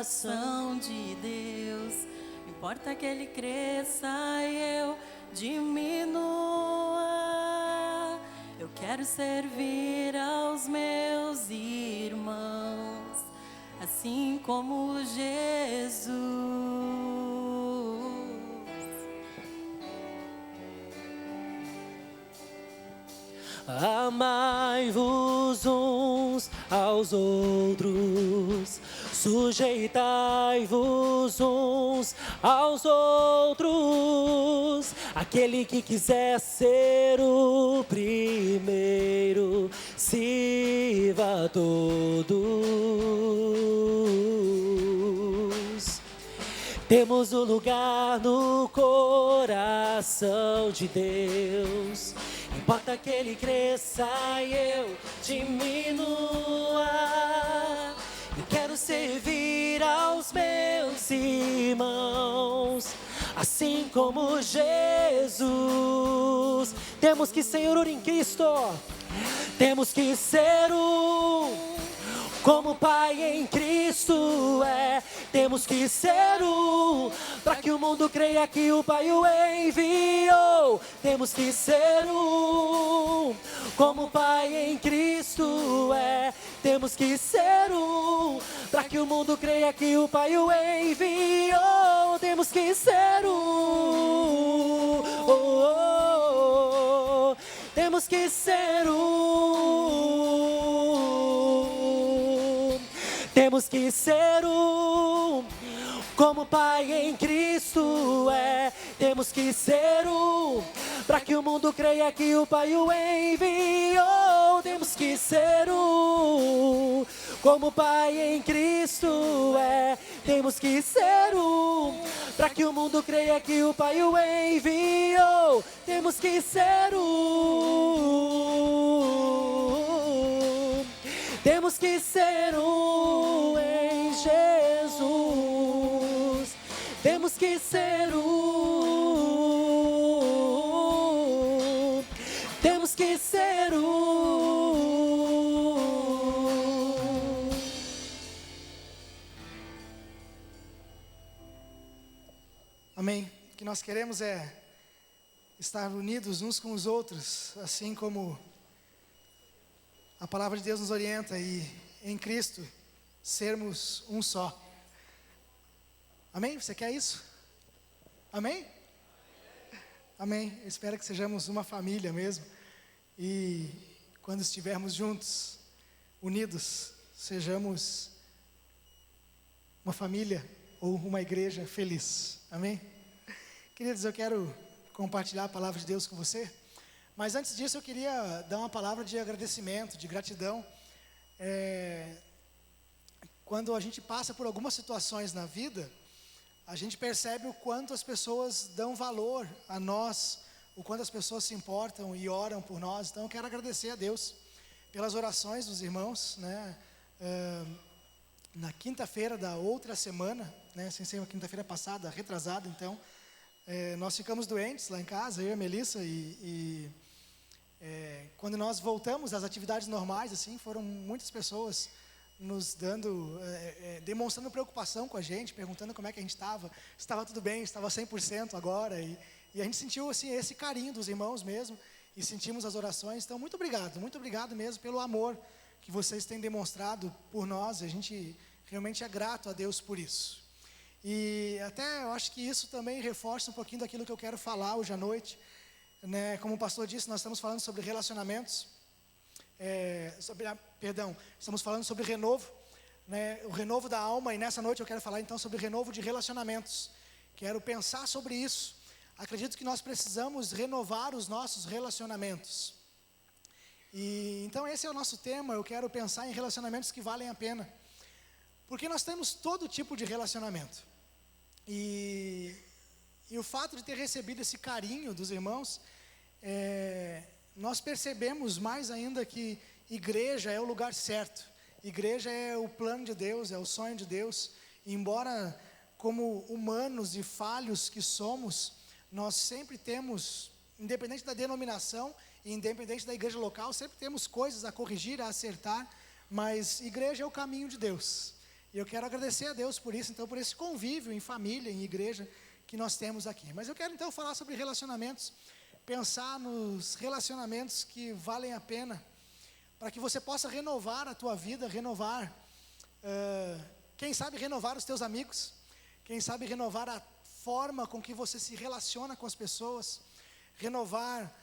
Ação de Deus, importa que Ele cresça e eu diminua. Eu quero servir aos meus irmãos, assim como Jesus. Amai-vos uns aos outros, sujeitai-vos uns aos outros. Aquele que quiser ser o primeiro, sirva a todos. Temos um lugar no coração de Deus. Importa que Ele cresça e eu diminua. Eu quero servir aos meus irmãos, assim como Jesus. Temos que ser um em Cristo. Temos que ser um, como o Pai em Cristo é. Temos que ser um, para que o mundo creia que o Pai o enviou. Temos que ser um, como o Pai em Cristo é. Temos que ser um, para que o mundo creia que o Pai o enviou. Temos que ser um, temos que ser um. Temos que ser um, como o Pai em Cristo é. Temos que ser um, para que o mundo creia que o Pai o enviou. Temos que ser um, como o Pai em Cristo é. Temos que ser um, para que o mundo creia que o Pai o enviou. Temos que ser um, temos que ser um em Jesus. Temos que ser um, temos que ser um. Amém. O que nós queremos é estar unidos uns com os outros, assim como a palavra de Deus nos orienta, e em Cristo sermos um só. Amém? Você quer isso? Amém? Amém. Eu espero que sejamos uma família mesmo. E quando estivermos juntos, unidos, sejamos uma família ou uma igreja feliz. Amém? Queridos, eu quero compartilhar a palavra de Deus com você. Mas antes disso eu queria dar uma palavra de agradecimento, de gratidão. Quando a gente passa por algumas situações na vida, a gente percebe o quanto as pessoas dão valor a nós, o quanto as pessoas se importam e oram por nós. Então eu quero agradecer a Deus pelas orações dos irmãos, né? Na quinta-feira da outra semana, né? Sem ser uma quinta-feira passada, retrasada, então, nós ficamos doentes lá em casa, eu e a Melissa, quando nós voltamos às atividades normais, assim, foram muitas pessoas nos dando, demonstrando preocupação com a gente, perguntando como é que a gente estava, se estava tudo bem, se estava 100% agora, e a gente sentiu assim, esse carinho dos irmãos mesmo, e sentimos as orações. Então muito obrigado mesmo pelo amor que vocês têm demonstrado por nós. A gente realmente é grato a Deus por isso. E até eu acho que isso também reforça um pouquinho daquilo que eu quero falar hoje à noite, né? Como o pastor disse, nós estamos falando sobre relacionamentos, estamos falando sobre renovo, né? O renovo da alma, e nessa noite eu quero falar então sobre renovo de relacionamentos. Quero pensar sobre isso. Acredito que nós precisamos renovar os nossos relacionamentos. E então esse é o nosso tema. Eu quero pensar em relacionamentos que valem a pena, porque nós temos todo tipo de relacionamento. E o fato de ter recebido esse carinho dos irmãos nós percebemos mais ainda que igreja é o lugar certo. Igreja é o plano de Deus, é o sonho de Deus. E embora como humanos e falhos que somos, nós sempre temos, independente da denominação e independente da igreja local, sempre temos coisas a corrigir, a acertar, mas igreja é o caminho de Deus. E eu quero agradecer a Deus por isso, então, por esse convívio em família, em igreja, que nós temos aqui. Mas eu quero então falar sobre relacionamentos, pensar nos relacionamentos que valem a pena, para que você possa renovar a tua vida, renovar, quem sabe renovar os teus amigos, quem sabe renovar a forma com que você se relaciona com as pessoas, renovar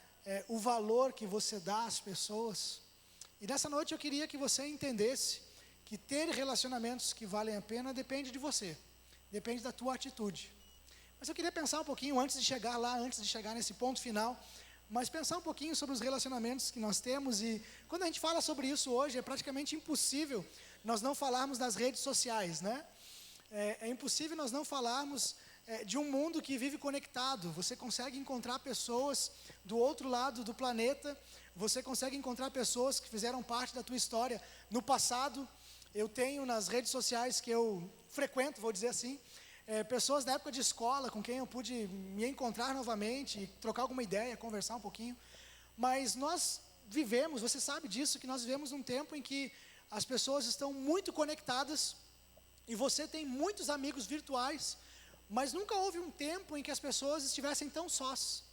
o valor que você dá às pessoas. E nessa noite eu queria que você entendesse que ter relacionamentos que valem a pena depende de você, depende da tua atitude. Mas eu queria pensar um pouquinho antes de chegar lá, antes de chegar nesse ponto final, mas pensar um pouquinho sobre os relacionamentos que nós temos. E quando a gente fala sobre isso hoje, é praticamente impossível nós não falarmos das redes sociais, né? É impossível nós não falarmos de um mundo que vive conectado. Você consegue encontrar pessoas do outro lado do planeta, você consegue encontrar pessoas que fizeram parte da tua história no passado. Eu tenho nas redes sociais que eu frequento, vou dizer assim, pessoas da época de escola com quem eu pude me encontrar novamente, trocar alguma ideia, conversar um pouquinho. Mas nós vivemos, você sabe disso, que nós vivemos num tempo em que as pessoas estão muito conectadas e você tem muitos amigos virtuais, mas nunca houve um tempo em que as pessoas estivessem tão sós.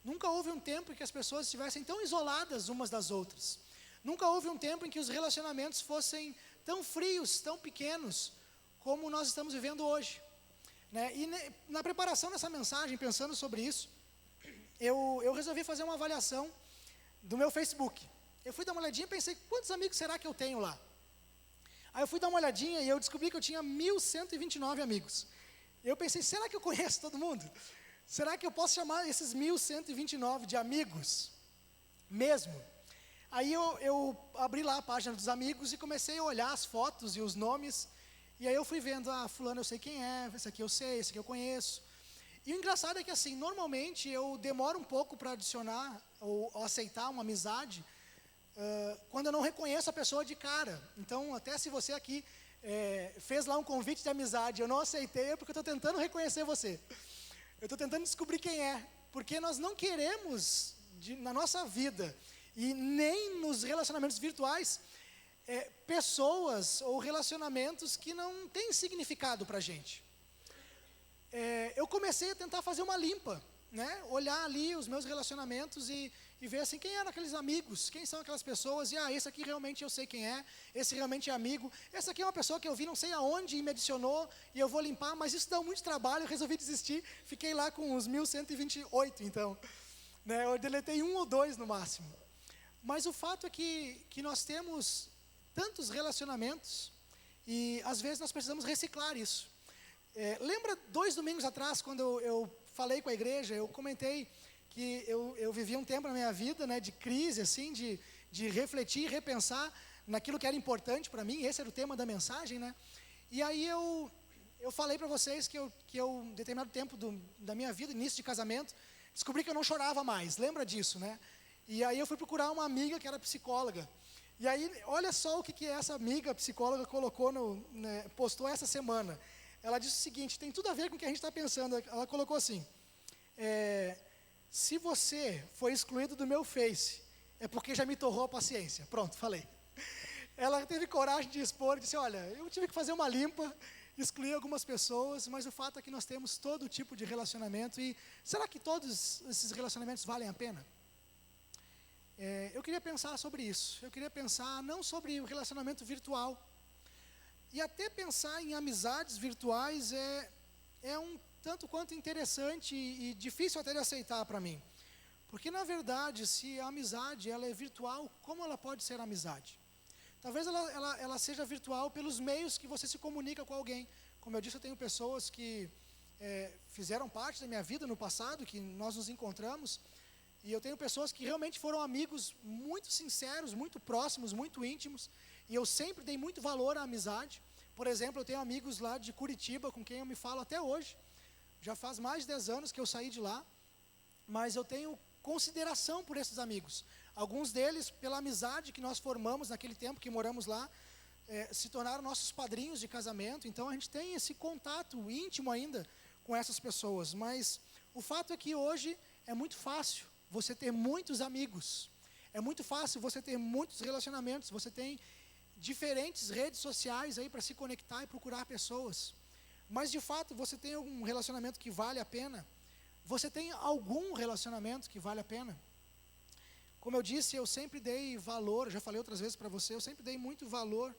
Nunca houve um tempo em que as pessoas estivessem tão isoladas umas das outras. Nunca houve um tempo em que os relacionamentos fossem tão frios, tão pequenos, como nós estamos vivendo hoje. Né? E na preparação dessa mensagem, pensando sobre isso, eu resolvi fazer uma avaliação do meu Facebook. Eu fui dar uma olhadinha e pensei, quantos amigos será que eu tenho lá? Aí eu fui dar uma olhadinha e eu descobri que eu tinha 1.129 amigos. Eu pensei, será que eu conheço todo mundo? Será que eu posso chamar esses 1.129 de amigos mesmo? Aí eu abri lá a página dos amigos e comecei a olhar as fotos e os nomes. E aí eu fui vendo, fulano eu sei quem é, esse aqui eu sei, esse aqui eu conheço. E o engraçado é que assim, normalmente eu demoro um pouco para adicionar ou aceitar uma amizade quando eu não reconheço a pessoa de cara. Então, até se você aqui fez lá um convite de amizade, eu não aceitei, é porque eu estou tentando reconhecer você. Eu estou tentando descobrir quem é, porque nós não queremos, na nossa vida, e nem nos relacionamentos virtuais, pessoas ou relacionamentos que não têm significado para a gente. Eu comecei a tentar fazer uma limpa, né? Olhar ali os meus relacionamentos e ver assim, quem eram aqueles amigos, quem são aquelas pessoas, e esse aqui realmente eu sei quem é, esse realmente é amigo, essa aqui é uma pessoa que eu vi não sei aonde e me adicionou, e eu vou limpar, mas isso dá muito trabalho, eu resolvi desistir, fiquei lá com os 1.128, então, né? Eu deletei 1 ou 2 no máximo. Mas o fato é que nós temos tantos relacionamentos, e às vezes nós precisamos reciclar isso. Lembra 2 domingos atrás, quando eu falei com a igreja, eu comentei que eu vivia um tempo na minha vida, né, de crise, assim, de refletir e repensar naquilo que era importante para mim. Esse era o tema da mensagem, né? E aí eu falei para vocês que eu, em determinado tempo da minha vida, início de casamento, descobri que eu não chorava mais. Lembra disso, né? E aí eu fui procurar uma amiga que era psicóloga. E aí, olha só o que essa amiga psicóloga colocou, postou essa semana. Ela disse o seguinte, tem tudo a ver com o que a gente está pensando. Ela colocou assim, se você foi excluído do meu Face, é porque já me torrou a paciência. Pronto, falei. Ela teve coragem de expor, disse, olha, eu tive que fazer uma limpa, excluir algumas pessoas, mas o fato é que nós temos todo tipo de relacionamento. E será que todos esses relacionamentos valem a pena? Eu queria pensar sobre isso. Eu queria pensar não sobre o relacionamento virtual. E até pensar em amizades virtuais é um tanto quanto interessante e difícil até de aceitar para mim. Porque, na verdade, se a amizade ela é virtual, como ela pode ser amizade? Talvez ela seja virtual pelos meios que você se comunica com alguém. Como eu disse, eu tenho pessoas que fizeram parte da minha vida no passado, que nós nos encontramos. E eu tenho pessoas que realmente foram amigos muito sinceros, muito próximos, muito íntimos. E eu sempre dei muito valor à amizade. Por exemplo, eu tenho amigos lá de Curitiba com quem eu me falo até hoje. Já faz mais de 10 anos que eu saí de lá. Mas eu tenho consideração por esses amigos. Alguns deles, pela amizade que nós formamos naquele tempo que moramos lá, se tornaram nossos padrinhos de casamento. Então a gente tem esse contato íntimo ainda com essas pessoas. Mas o fato é que hoje é muito fácil você ter muitos amigos. É muito fácil você ter muitos relacionamentos. Você tem diferentes redes sociais aí para se conectar e procurar pessoas. Mas de fato você tem algum relacionamento que vale a pena? Você tem algum relacionamento que vale a pena? Como eu disse, eu sempre dei valor, já falei outras vezes para você, eu sempre dei muito valor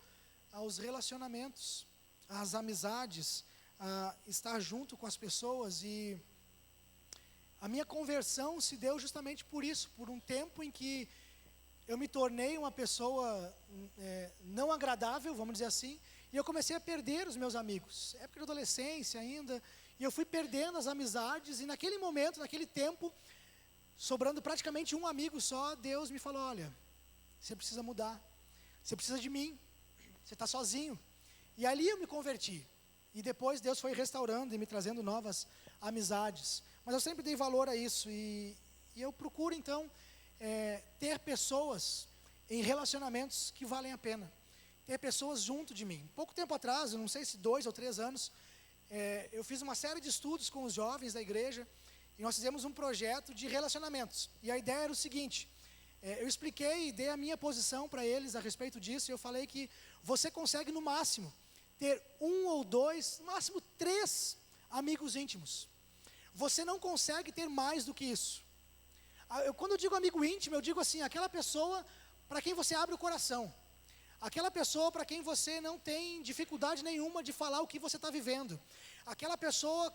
aos relacionamentos, às amizades, a estar junto com as pessoas. E a minha conversão se deu justamente por isso, por um tempo em que eu me tornei uma pessoa não agradável, vamos dizer assim, e eu comecei a perder os meus amigos, época de adolescência ainda, e eu fui perdendo as amizades, e naquele momento, naquele tempo, sobrando praticamente um amigo só, Deus me falou: olha, você precisa mudar, você precisa de mim, você está sozinho. E ali eu me converti, e depois Deus foi restaurando e me trazendo novas amizades, mas eu sempre dei valor a isso, e eu procuro então ter pessoas em relacionamentos que valem a pena, ter pessoas junto de mim. Pouco tempo atrás, eu não sei se 2 ou 3 anos, eu fiz uma série de estudos com os jovens da igreja, e nós fizemos um projeto de relacionamentos, e a ideia era o seguinte: eu expliquei e dei a minha posição para eles a respeito disso, e eu falei que você consegue no máximo ter 1 ou 2, no máximo 3 amigos íntimos. Você não consegue ter mais do que isso. Quando eu digo amigo íntimo, eu digo assim, aquela pessoa para quem você abre o coração, aquela pessoa para quem você não tem dificuldade nenhuma de falar o que você está vivendo, aquela pessoa,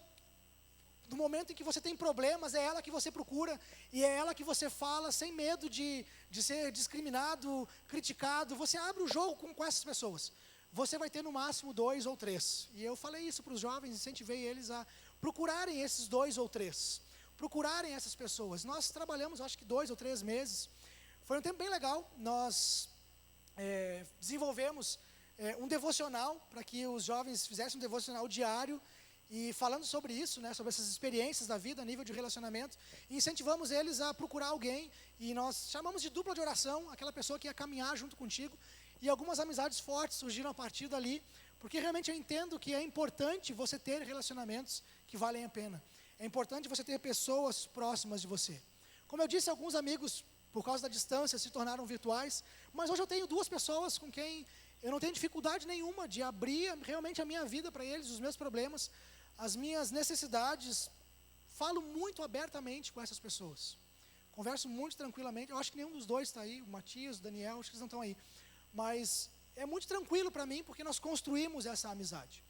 no momento em que você tem problemas, é ela que você procura, e é ela que você fala sem medo de ser discriminado, criticado. Você abre o jogo com essas pessoas. Você vai ter no máximo 2 ou 3. E eu falei isso para os jovens, incentivei eles a procurarem esses 2 ou 3. Procurarem essas pessoas. Nós trabalhamos, acho que 2 ou 3 meses. Foi um tempo bem legal. Nós desenvolvemos um devocional, para que os jovens fizessem um devocional diário, e falando sobre isso, sobre essas experiências da vida a nível de relacionamento, e incentivamos eles a procurar alguém, e nós chamamos de dupla de oração, aquela pessoa que ia caminhar junto contigo, e algumas amizades fortes surgiram a partir dali, porque realmente eu entendo que é importante você ter relacionamentos que valem a pena, é importante você ter pessoas próximas de você. Como eu disse, alguns amigos, por causa da distância, se tornaram virtuais, mas hoje eu tenho 2 pessoas com quem eu não tenho dificuldade nenhuma de abrir realmente a minha vida para eles, os meus problemas, as minhas necessidades. Falo muito abertamente com essas pessoas, converso muito tranquilamente. Eu acho que nenhum dos 2 está aí, o Matias, o Daniel, acho que eles não estão aí, mas é muito tranquilo para mim, porque nós construímos essa amizade,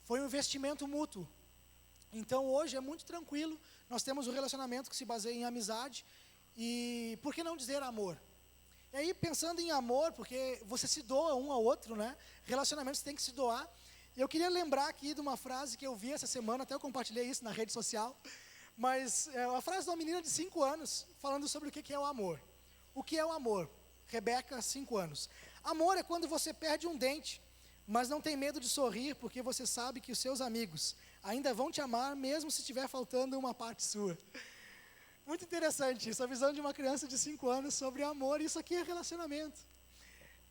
foi um investimento mútuo. Então hoje é muito tranquilo, nós temos um relacionamento que se baseia em amizade, e por que não dizer amor? E aí, pensando em amor, porque você se doa um ao outro, relacionamentos tem que se doar. Eu queria lembrar aqui de uma frase que eu vi essa semana, até eu compartilhei isso na rede social, mas é a frase de uma menina de 5 anos, falando sobre o que é o amor. O que é o amor? Rebeca, 5 anos. Amor é quando você perde um dente, mas não tem medo de sorrir, porque você sabe que os seus amigos ainda vão te amar, mesmo se estiver faltando uma parte sua. Muito interessante isso, a visão de uma criança de 5 anos sobre amor. Isso aqui é relacionamento,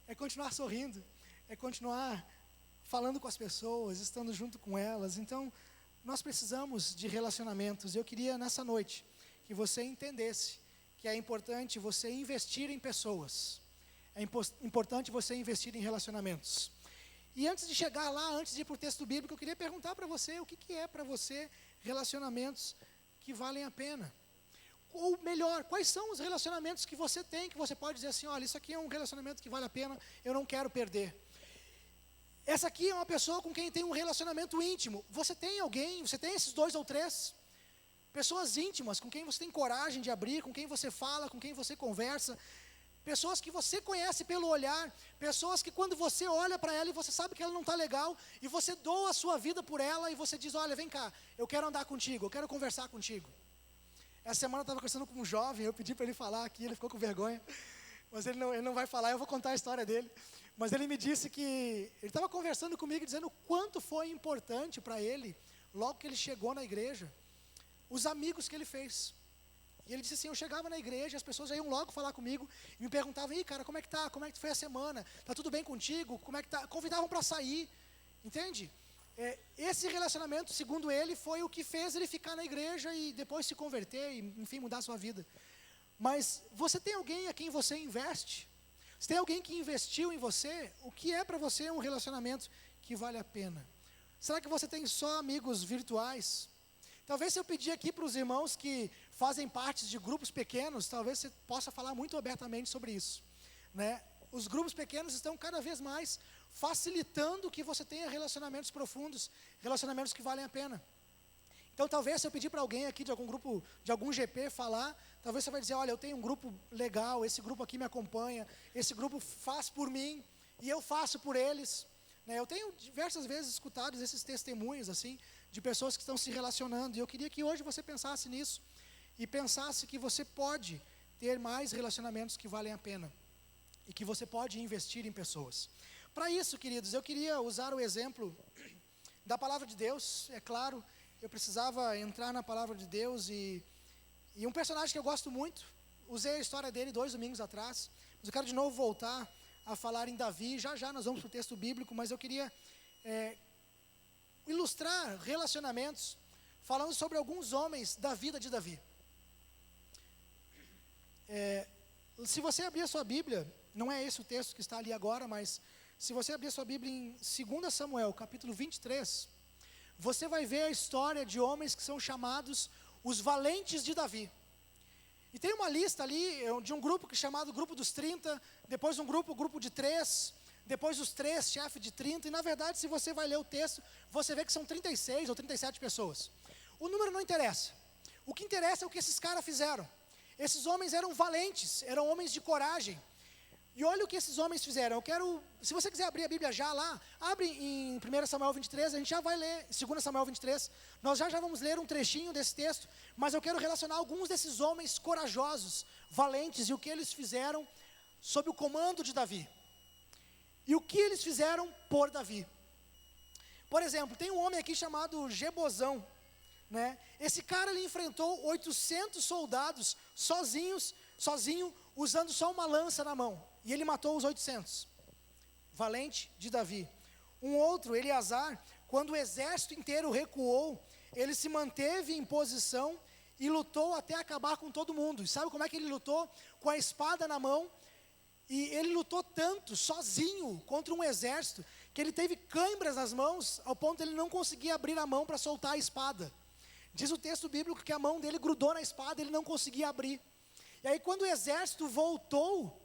é continuar sorrindo, é continuar falando com as pessoas, estando junto com elas. Então, nós precisamos de relacionamentos. Eu queria nessa noite que você entendesse que é importante você investir em pessoas, é importante você investir em relacionamentos. E antes de chegar lá, antes de ir para o texto bíblico, eu queria perguntar para você, o que é para você relacionamentos que valem a pena? Ou melhor, quais são os relacionamentos que você tem, que você pode dizer assim: olha, isso aqui é um relacionamento que vale a pena, eu não quero perder. Essa aqui é uma pessoa com quem tem um relacionamento íntimo. Você tem alguém, você tem esses 2 ou 3 pessoas íntimas, com quem você tem coragem de abrir, com quem você fala, com quem você conversa, pessoas que você conhece pelo olhar, pessoas que quando você olha para ela e você sabe que ela não está legal, e você doa a sua vida por ela, e você diz: olha, vem cá, eu quero andar contigo, eu quero conversar contigo. Essa semana eu estava conversando com um jovem, eu pedi para ele falar aqui, ele ficou com vergonha, mas ele não vai falar, eu vou contar a história dele. Mas ele me disse que ele estava conversando comigo, dizendo o quanto foi importante para ele, logo que ele chegou na igreja, os amigos que ele fez. E ele disse assim, eu chegava na igreja, as pessoas já iam logo falar comigo e me perguntavam, e cara, como é que tá? Como é que foi a semana? Tá tudo bem contigo? Como é que tá? Convidavam para sair, entende? Esse relacionamento, segundo ele, foi o que fez ele ficar na igreja e depois se converter e, enfim, mudar a sua vida. Mas você tem alguém a quem você investe? Se tem alguém que investiu em você, o que é para você um relacionamento que vale a pena? Será que você tem só amigos virtuais? Talvez se eu pedir aqui para os irmãos que fazem parte de grupos pequenos, talvez você possa falar muito abertamente sobre isso, né? Os grupos pequenos estão cada vez mais facilitando que você tenha relacionamentos profundos, relacionamentos que valem a pena. Então talvez se eu pedir para alguém aqui de algum grupo, de algum GP falar, talvez você vai dizer, olha, eu tenho um grupo legal, esse grupo aqui me acompanha, esse grupo faz por mim e eu faço por eles, né? Eu tenho diversas vezes escutado esses testemunhos assim, de pessoas que estão se relacionando, e eu queria que hoje você pensasse nisso, e pensasse que você pode ter mais relacionamentos que valem a pena, e que você pode investir em pessoas. Para isso, queridos, eu queria usar o exemplo da palavra de Deus. É claro, eu precisava entrar na palavra de Deus, e um personagem que eu gosto muito, usei a história dele 2 domingos atrás, mas eu quero de novo voltar a falar em Davi. Já nós vamos para o texto bíblico, mas eu queria ilustrar relacionamentos, falando sobre alguns homens da vida de Davi. Se você abrir a sua Bíblia, não é esse o texto que está ali agora, mas se você abrir a sua Bíblia em 2 Samuel, capítulo 23, você vai ver a história de homens que são chamados os valentes de Davi. E tem uma lista ali de um grupo chamado Grupo dos 30, depois um grupo de 3, depois os 3 chefes de 30, e na verdade se você vai ler o texto, você vê que são 36 ou 37 pessoas. O número não interessa. O que interessa é o que esses caras fizeram. Esses homens eram valentes, eram homens de coragem. E olha o que esses homens fizeram. Se você quiser abrir a Bíblia já lá, abre em 1 Samuel 23, a gente já vai ler 2 Samuel 23. Nós já vamos ler um trechinho desse texto, mas eu quero relacionar alguns desses homens corajosos, valentes, e o que eles fizeram sob o comando de Davi. E o que eles fizeram por Davi. Por exemplo, tem um homem aqui chamado Gebozão, né? Esse cara, ele enfrentou 800 soldados sozinho, usando só uma lança na mão, e ele matou os 800. Valente de Davi. Um outro, Eleazar, quando o exército inteiro recuou, ele se manteve em posição e lutou até acabar com todo mundo. E sabe como é que ele lutou? Com a espada na mão. E ele lutou tanto, sozinho, contra um exército, que ele teve câimbras nas mãos, ao ponto de ele não conseguir abrir a mão para soltar a espada. Diz o texto bíblico que a mão dele grudou na espada, ele não conseguia abrir. E aí quando o exército voltou,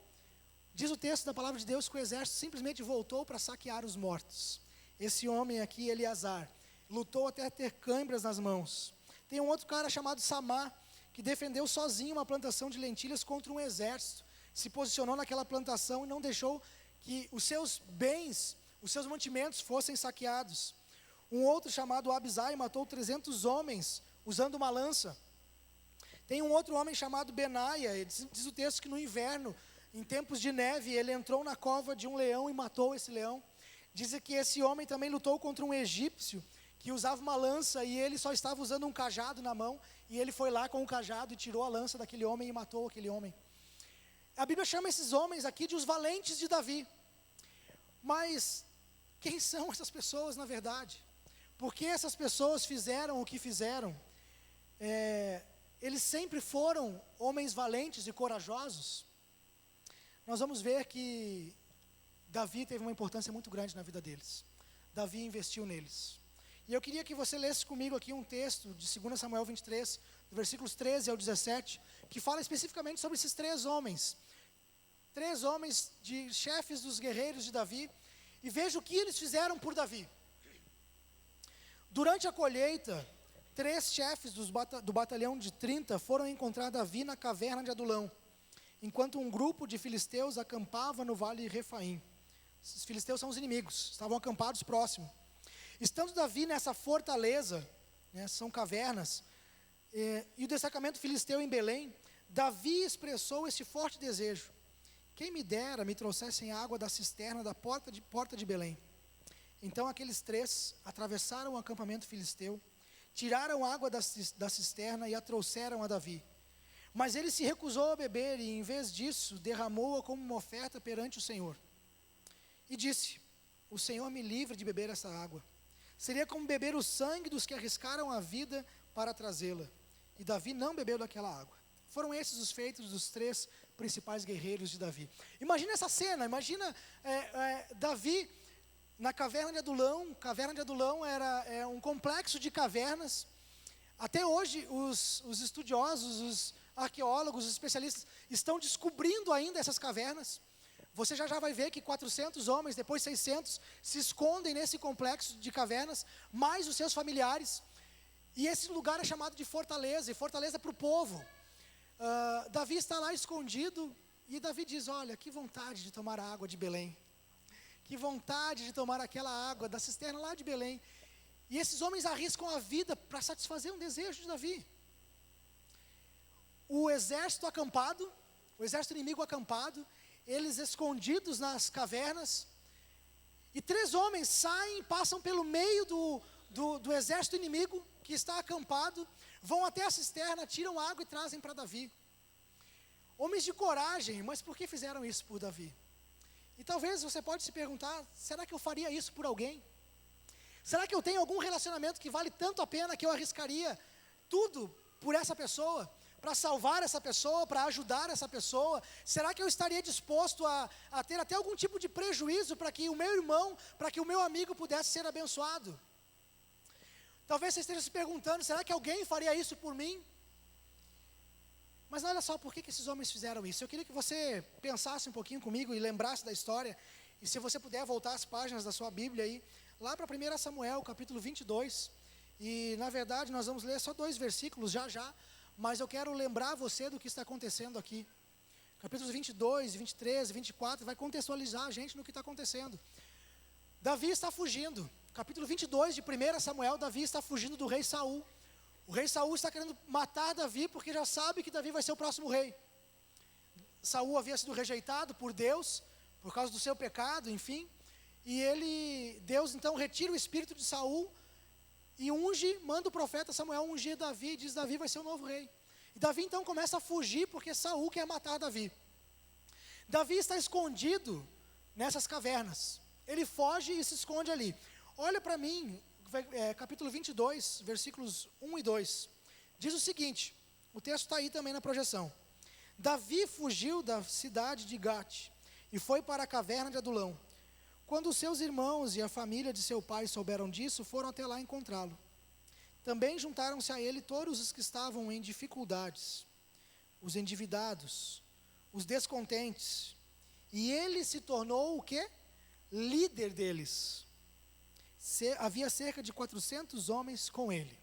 diz o texto da palavra de Deus que o exército simplesmente voltou para saquear os mortos. Esse homem aqui, Eleazar, lutou até ter câimbras nas mãos. Tem um outro cara chamado Samá, que defendeu sozinho uma plantação de lentilhas contra um exército. Se posicionou naquela plantação e não deixou que os seus bens, os seus mantimentos fossem saqueados. Um outro chamado Abisai matou 300 homens usando uma lança. Tem um outro homem chamado Benaia, diz o texto que no inverno, em tempos de neve, ele entrou na cova de um leão e matou esse leão. Diz que esse homem também lutou contra um egípcio que usava uma lança e ele só estava usando um cajado na mão, e ele foi lá com o cajado e tirou a lança daquele homem e matou aquele homem. A Bíblia chama esses homens aqui de os valentes de Davi. Mas quem são essas pessoas na verdade? Por que essas pessoas fizeram o que fizeram? Eles sempre foram homens valentes e corajosos. Nós vamos ver que Davi teve uma importância muito grande na vida deles. Davi investiu neles. E eu queria que você lesse comigo aqui um texto de 2 Samuel 23, versículos 13 ao 17, que fala especificamente sobre esses 3 homens. 3 homens de chefes dos guerreiros de Davi. E veja o que eles fizeram por Davi. Durante a colheita, 3 chefes do batalhão de 30 foram encontrar Davi na caverna de Adulão, enquanto um grupo de filisteus acampava no vale de Refaim. Os filisteus são os inimigos, estavam acampados próximo. Estando Davi nessa fortaleza, né, são cavernas, e o destacamento filisteu em Belém, Davi expressou esse forte desejo: quem me dera me trouxessem água da cisterna da porta de Belém. Então aqueles 3 atravessaram o acampamento filisteu, tiraram água da cisterna e a trouxeram a Davi. Mas ele se recusou a beber e, em vez disso, derramou-a como uma oferta perante o Senhor. E disse: o Senhor me livre de beber essa água. Seria como beber o sangue dos que arriscaram a vida para trazê-la. E Davi não bebeu daquela água. Foram esses os feitos dos 3 principais guerreiros de Davi. Imagina essa cena, imagina Davi na caverna de Adulão. Caverna de Adulão era um complexo de cavernas. Até hoje os estudiosos, os arqueólogos, os especialistas estão descobrindo ainda essas cavernas. Você já vai ver que 400 homens, depois 600, se escondem nesse complexo de cavernas, mais os seus familiares. E esse lugar é chamado de fortaleza, e fortaleza para o povo. Davi está lá escondido, e Davi diz: olha, que vontade de tomar a água de Belém. Que vontade de tomar aquela água da cisterna lá de Belém. E esses homens arriscam a vida para satisfazer um desejo de Davi. O exército acampado, o exército inimigo acampado, eles escondidos nas cavernas, e 3 homens saem, passam pelo meio do exército inimigo que está acampado, vão até a cisterna, tiram água e trazem para Davi. Homens de coragem, mas por que fizeram isso por Davi? E talvez você pode se perguntar: será que eu faria isso por alguém? Será que eu tenho algum relacionamento que vale tanto a pena que eu arriscaria tudo por essa pessoa? Para salvar essa pessoa, para ajudar essa pessoa? Será que eu estaria disposto a ter até algum tipo de prejuízo para que o meu irmão, para que o meu amigo pudesse ser abençoado? Talvez você esteja se perguntando: será que alguém faria isso por mim? Mas olha só, por que esses homens fizeram isso? Eu queria que você pensasse um pouquinho comigo e lembrasse da história. E se você puder voltar as páginas da sua Bíblia aí, lá para 1 Samuel, capítulo 22. E na verdade nós vamos ler só 2 versículos já. Mas eu quero lembrar você do que está acontecendo aqui. Capítulos 22, 23, 24, vai contextualizar a gente no que está acontecendo. Davi está fugindo. Capítulo 22 de 1 Samuel, Davi está fugindo do rei Saul. O rei Saul está querendo matar Davi porque já sabe que Davi vai ser o próximo rei. Saul havia sido rejeitado por Deus, por causa do seu pecado, enfim. E Deus então retira o espírito de Saul e manda o profeta Samuel ungir Davi, e diz: Davi vai ser o novo rei. E Davi então começa a fugir porque Saul quer matar Davi. Davi está escondido nessas cavernas. Ele foge e se esconde ali. Olha para mim, capítulo 22, versículos 1 e 2. Diz o seguinte, o texto está aí também na projeção. Davi fugiu da cidade de Gate e foi para a caverna de Adulão. Quando os seus irmãos e a família de seu pai souberam disso, foram até lá encontrá-lo. Também juntaram-se a ele todos os que estavam em dificuldades, os endividados, os descontentes. E ele se tornou o quê? Líder deles. Havia cerca de 400 homens com ele.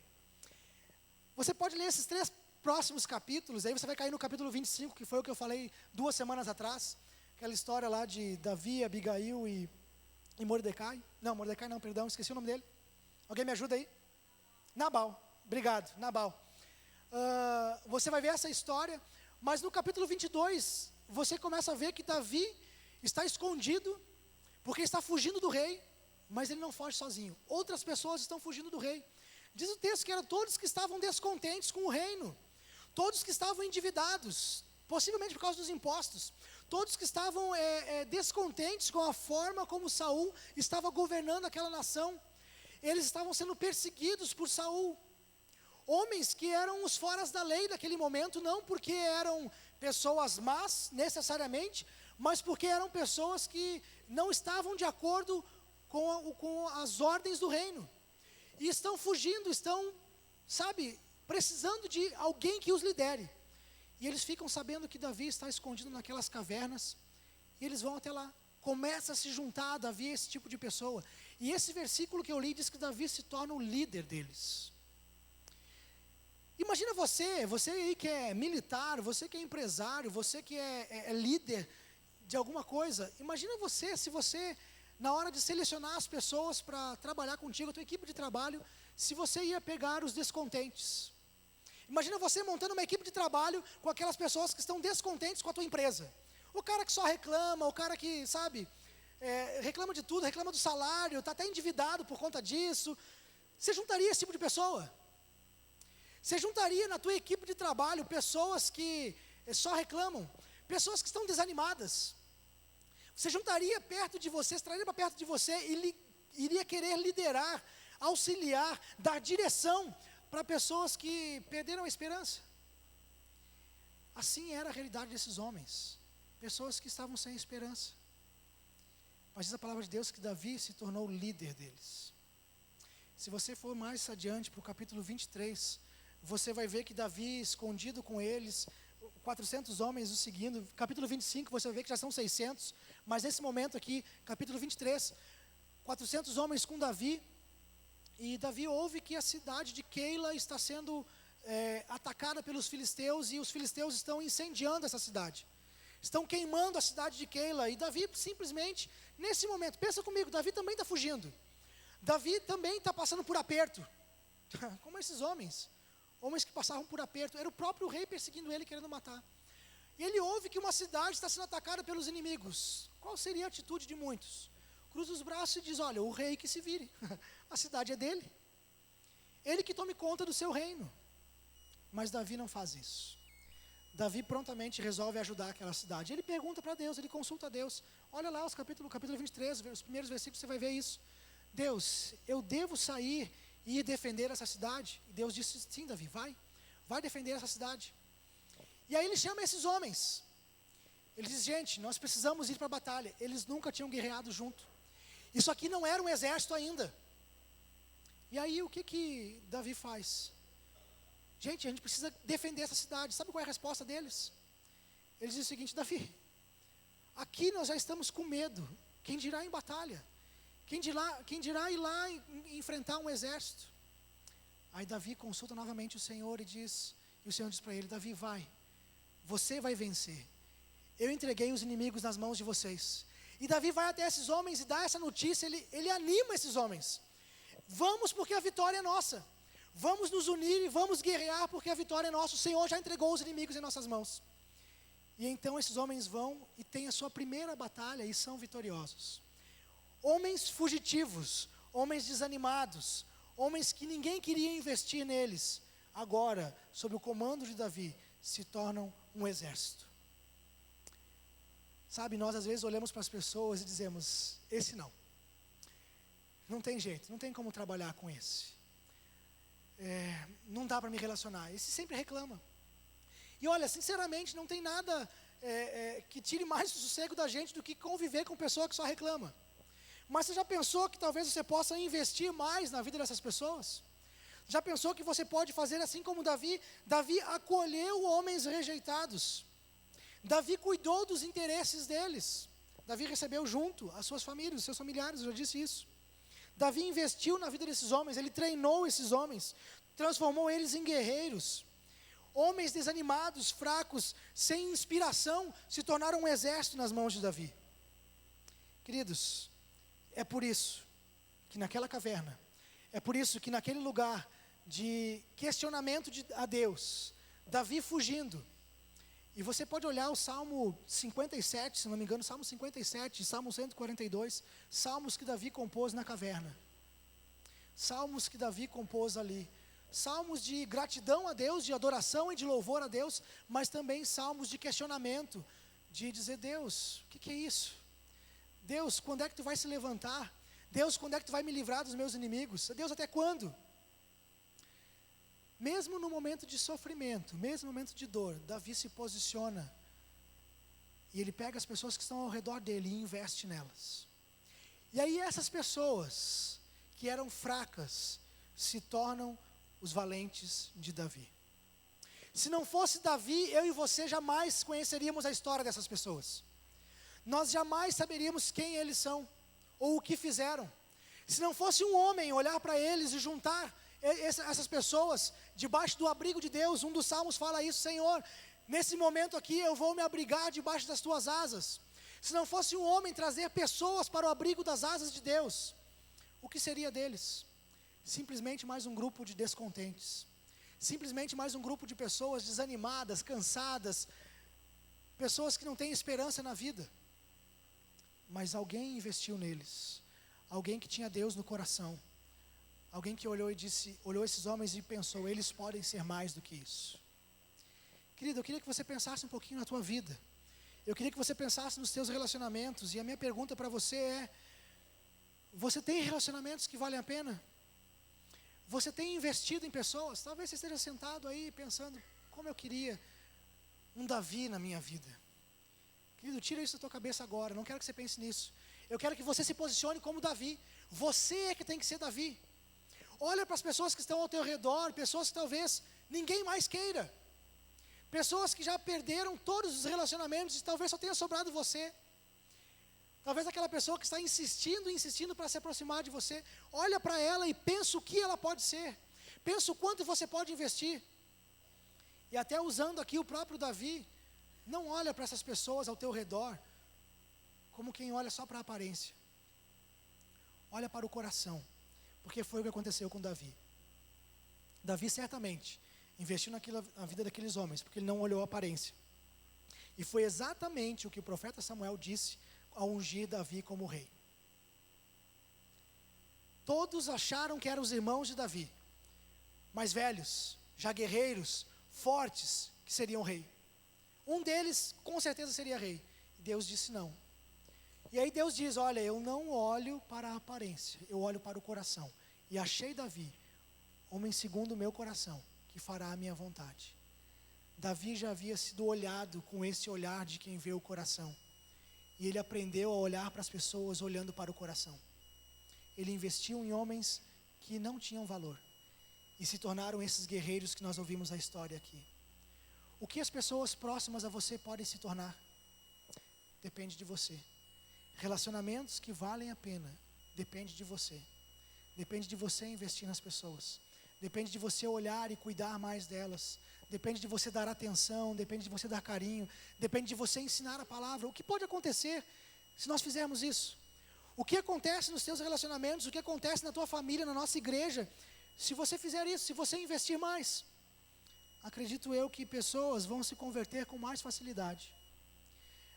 Você pode ler esses 3 próximos capítulos, aí você vai cair no capítulo 25, que foi o que eu falei 2 semanas atrás. Aquela história lá de Davi, Abigail e Mordecai. Não, Mordecai não, perdão, esqueci o nome dele. Alguém me ajuda aí? Nabal, obrigado, Nabal. Você vai ver essa história, mas no capítulo 22, você começa a ver que Davi está escondido, porque está fugindo do rei, mas ele não foge sozinho. Outras pessoas estão fugindo do rei. Diz o texto que eram todos que estavam descontentes com o reino, todos que estavam endividados, possivelmente por causa dos impostos, todos que estavam descontentes com a forma como Saul estava governando aquela nação. Eles estavam sendo perseguidos por Saul. Homens que eram os foras da lei daquele momento, não porque eram pessoas más necessariamente, mas porque eram pessoas que não estavam de acordo com as ordens do reino. E estão fugindo, estão, precisando de alguém que os lidere. E eles ficam sabendo que Davi está escondido naquelas cavernas, e eles vão até lá. Começa a se juntar a Davi, esse tipo de pessoa. E esse versículo que eu li diz que Davi se torna o líder deles. Imagina você aí que é militar, você que é empresário, você que é líder de alguma coisa. Imagina se você, na hora de selecionar as pessoas para trabalhar contigo, a tua equipe de trabalho, se você ia pegar os descontentes. Imagina você montando uma equipe de trabalho com aquelas pessoas que estão descontentes com a tua empresa. O cara que só reclama, o cara que, reclama de tudo, reclama do salário, está até endividado por conta disso. Você juntaria esse tipo de pessoa? Você juntaria na tua equipe de trabalho pessoas que só reclamam, pessoas que estão desanimadas. Você juntaria perto de você, traria para perto de você e iria querer liderar, auxiliar, dar direção para pessoas que perderam a esperança. Assim era a realidade desses homens, pessoas que estavam sem esperança. Mas diz a palavra de Deus que Davi se tornou o líder deles. Se você for mais adiante para o capítulo 23, você vai ver que Davi, escondido com eles, 400 homens o seguindo. Capítulo 25, você vai ver que já são 600. Mas nesse momento aqui, capítulo 23, 400 homens com Davi. E Davi ouve que a cidade de Keila está sendo atacada pelos filisteus. E os filisteus estão incendiando essa cidade. Estão queimando a cidade de Keila. E Davi simplesmente, nesse momento, pensa comigo, Davi também está fugindo. Davi também está passando por aperto. Como esses homens. Homens que passavam por aperto. Era o próprio rei perseguindo ele, querendo matar. E ele ouve que uma cidade está sendo atacada pelos inimigos. Qual seria a atitude de muitos? Cruza os braços e diz, olha, o rei que se vire. A cidade é dele. Ele que tome conta do seu reino. Mas Davi não faz isso. Davi prontamente resolve ajudar aquela cidade. Ele pergunta para Deus, ele consulta a Deus. Olha lá capítulo 23, os primeiros versículos, você vai ver isso. Deus, eu devo sair e ir defender essa cidade? E Deus disse, sim, Davi, vai defender essa cidade. E aí ele chama esses homens. Ele diz, gente, nós precisamos ir para a batalha. Eles nunca tinham guerreado junto. Isso aqui não era um exército ainda. E aí o que Davi faz? Gente, a gente precisa defender essa cidade. Sabe qual é a resposta deles? Eles dizem o seguinte, Davi, aqui nós já estamos com medo. Quem dirá em batalha? Quem dirá ir lá e enfrentar um exército? Aí Davi consulta novamente o Senhor e o Senhor diz para ele, Davi, você vai vencer. Eu entreguei os inimigos nas mãos de vocês. E Davi vai até esses homens e dá essa notícia, ele anima esses homens. Vamos porque a vitória é nossa. Vamos nos unir e vamos guerrear porque a vitória é nossa. O Senhor já entregou os inimigos em nossas mãos. E então esses homens vão e têm a sua primeira batalha e são vitoriosos. Homens fugitivos, homens desanimados, homens que ninguém queria investir neles, agora, sob o comando de Davi, se tornam um exército. Sabe, nós às vezes olhamos para as pessoas e dizemos, esse não tem jeito, não tem como trabalhar com esse. Não dá para me relacionar, esse sempre reclama. E olha, sinceramente, não tem nada que tire mais o sossego da gente do que conviver com pessoa que só reclama. Mas você já pensou que talvez você possa investir mais na vida dessas pessoas? Já pensou que você pode fazer assim como Davi? Davi acolheu homens rejeitados. Davi cuidou dos interesses deles. Davi recebeu junto as suas famílias, os seus familiares, eu já disse isso. Davi investiu na vida desses homens, ele treinou esses homens, transformou eles em guerreiros. Homens desanimados, fracos, sem inspiração, se tornaram um exército nas mãos de Davi. Queridos, é por isso que naquela caverna, é por isso que naquele lugar de questionamento a Deus, Davi fugindo, e você pode olhar o Salmo 57, se não me engano, Salmo 57, Salmo 142, salmos que Davi compôs na caverna, salmos que Davi compôs ali, salmos de gratidão a Deus, de adoração e de louvor a Deus, mas também salmos de questionamento, de dizer, Deus, o que é isso? Deus, quando é que tu vai se levantar? Deus, quando é que tu vai me livrar dos meus inimigos? Deus, até quando? Mesmo no momento de sofrimento, mesmo no momento de dor, Davi se posiciona e ele pega as pessoas que estão ao redor dele e investe nelas. E aí essas pessoas que eram fracas se tornam os valentes de Davi. Se não fosse Davi, eu e você jamais conheceríamos a história dessas pessoas. Nós jamais saberíamos quem eles são ou o que fizeram. Se não fosse um homem olhar para eles e juntar essas pessoas debaixo do abrigo de Deus, um dos salmos fala isso, Senhor, nesse momento aqui eu vou me abrigar debaixo das tuas asas. Se não fosse um homem trazer pessoas para o abrigo das asas de Deus, o que seria deles? Simplesmente mais um grupo de descontentes, simplesmente mais um grupo de pessoas desanimadas, cansadas, pessoas que não têm esperança na vida. Mas alguém investiu neles, alguém que tinha Deus no coração, Alguém que olhou esses homens e pensou, eles podem ser mais do que isso. Querido, eu queria que você pensasse um pouquinho na tua vida. Eu queria que você pensasse nos teus relacionamentos. E a minha pergunta para você é: você tem relacionamentos que valem a pena? Você tem investido em pessoas? Talvez você esteja sentado aí pensando, como eu queria um Davi na minha vida. Querido, tira isso da tua cabeça agora, não quero que você pense nisso. Eu quero que você se posicione como Davi. Você é que tem que ser Davi. Olha para as pessoas que estão ao teu redor, pessoas que talvez ninguém mais queira. Pessoas que já perderam todos os relacionamentos e talvez só tenha sobrado você. Talvez aquela pessoa que está insistindo para se aproximar de você. Olha para ela e pensa o que ela pode ser. Pensa o quanto você pode investir. E até usando aqui o próprio Davi, não olha para essas pessoas ao teu redor como quem olha só para a aparência. Olha para o coração, porque foi o que aconteceu com Davi. Davi certamente investiu na vida daqueles homens, porque ele não olhou a aparência. E foi exatamente o que o profeta Samuel disse ao ungir Davi como rei. Todos acharam que eram os irmãos de Davi, mais velhos, já guerreiros, fortes, que seriam rei. Um deles com certeza seria rei. Deus disse não. E aí Deus diz, olha, eu não olho para a aparência, eu olho para o coração. E achei Davi, homem segundo o meu coração, que fará a minha vontade. Davi já havia sido olhado com esse olhar de quem vê o coração. E ele aprendeu a olhar para as pessoas olhando para o coração. Ele investiu em homens que não tinham valor. E se tornaram esses guerreiros que nós ouvimos a história aqui. O que as pessoas próximas a você podem se tornar? Depende de você. Relacionamentos que valem a pena, depende de você. Depende de você investir nas pessoas. Depende de você olhar e cuidar mais delas. Depende de você dar atenção, depende de você dar carinho. Depende de você ensinar a palavra. O que pode acontecer se nós fizermos isso? O que acontece nos teus relacionamentos? O que acontece na tua família, na nossa igreja? Se você fizer isso, se você investir mais, acredito eu que pessoas vão se converter com mais facilidade.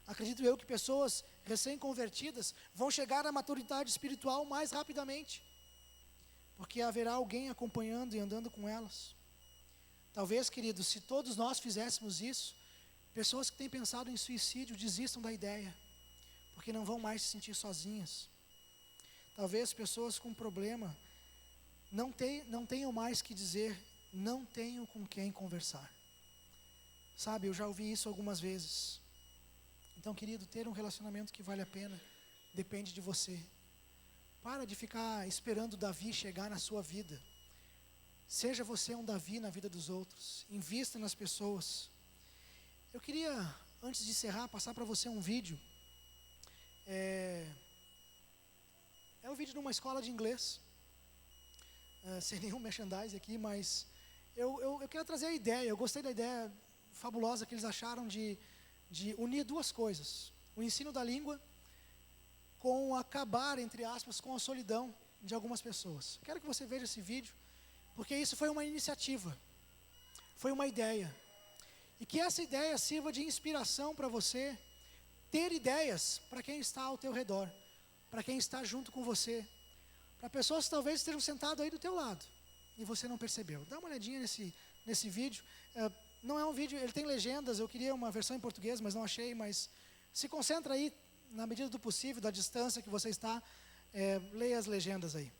Acredito eu que pessoas recém-convertidas vão chegar à maturidade espiritual mais rapidamente. Porque haverá alguém acompanhando e andando com elas. Talvez, queridos, se todos nós fizéssemos isso, pessoas que têm pensado em suicídio desistam da ideia. Porque não vão mais se sentir sozinhas. Talvez pessoas com problema não tenham mais que dizer, não tenho com quem conversar. Sabe, eu já ouvi isso algumas vezes. Então, querido, ter um relacionamento que vale a pena depende de você. Para de ficar esperando Davi chegar na sua vida. Seja você um Davi na vida dos outros. Invista nas pessoas. Eu queria, antes de encerrar, passar para você um vídeo. É um vídeo de uma escola de inglês. Sem nenhum merchandise aqui, mas eu quero trazer a ideia. Eu gostei da ideia fabulosa que eles acharam de unir duas coisas. O ensino da língua com acabar, entre aspas, com a solidão de algumas pessoas. Quero que você veja esse vídeo, porque isso foi uma iniciativa, foi uma ideia. E que essa ideia sirva de inspiração para você ter ideias para quem está ao teu redor, para quem está junto com você, para pessoas que talvez estejam sentadas aí do teu lado e você não percebeu. Dá uma olhadinha nesse vídeo. Não é um vídeo, ele tem legendas, eu queria uma versão em português, mas não achei, mas se concentra aí, na medida do possível, da distância que você está, leia as legendas aí.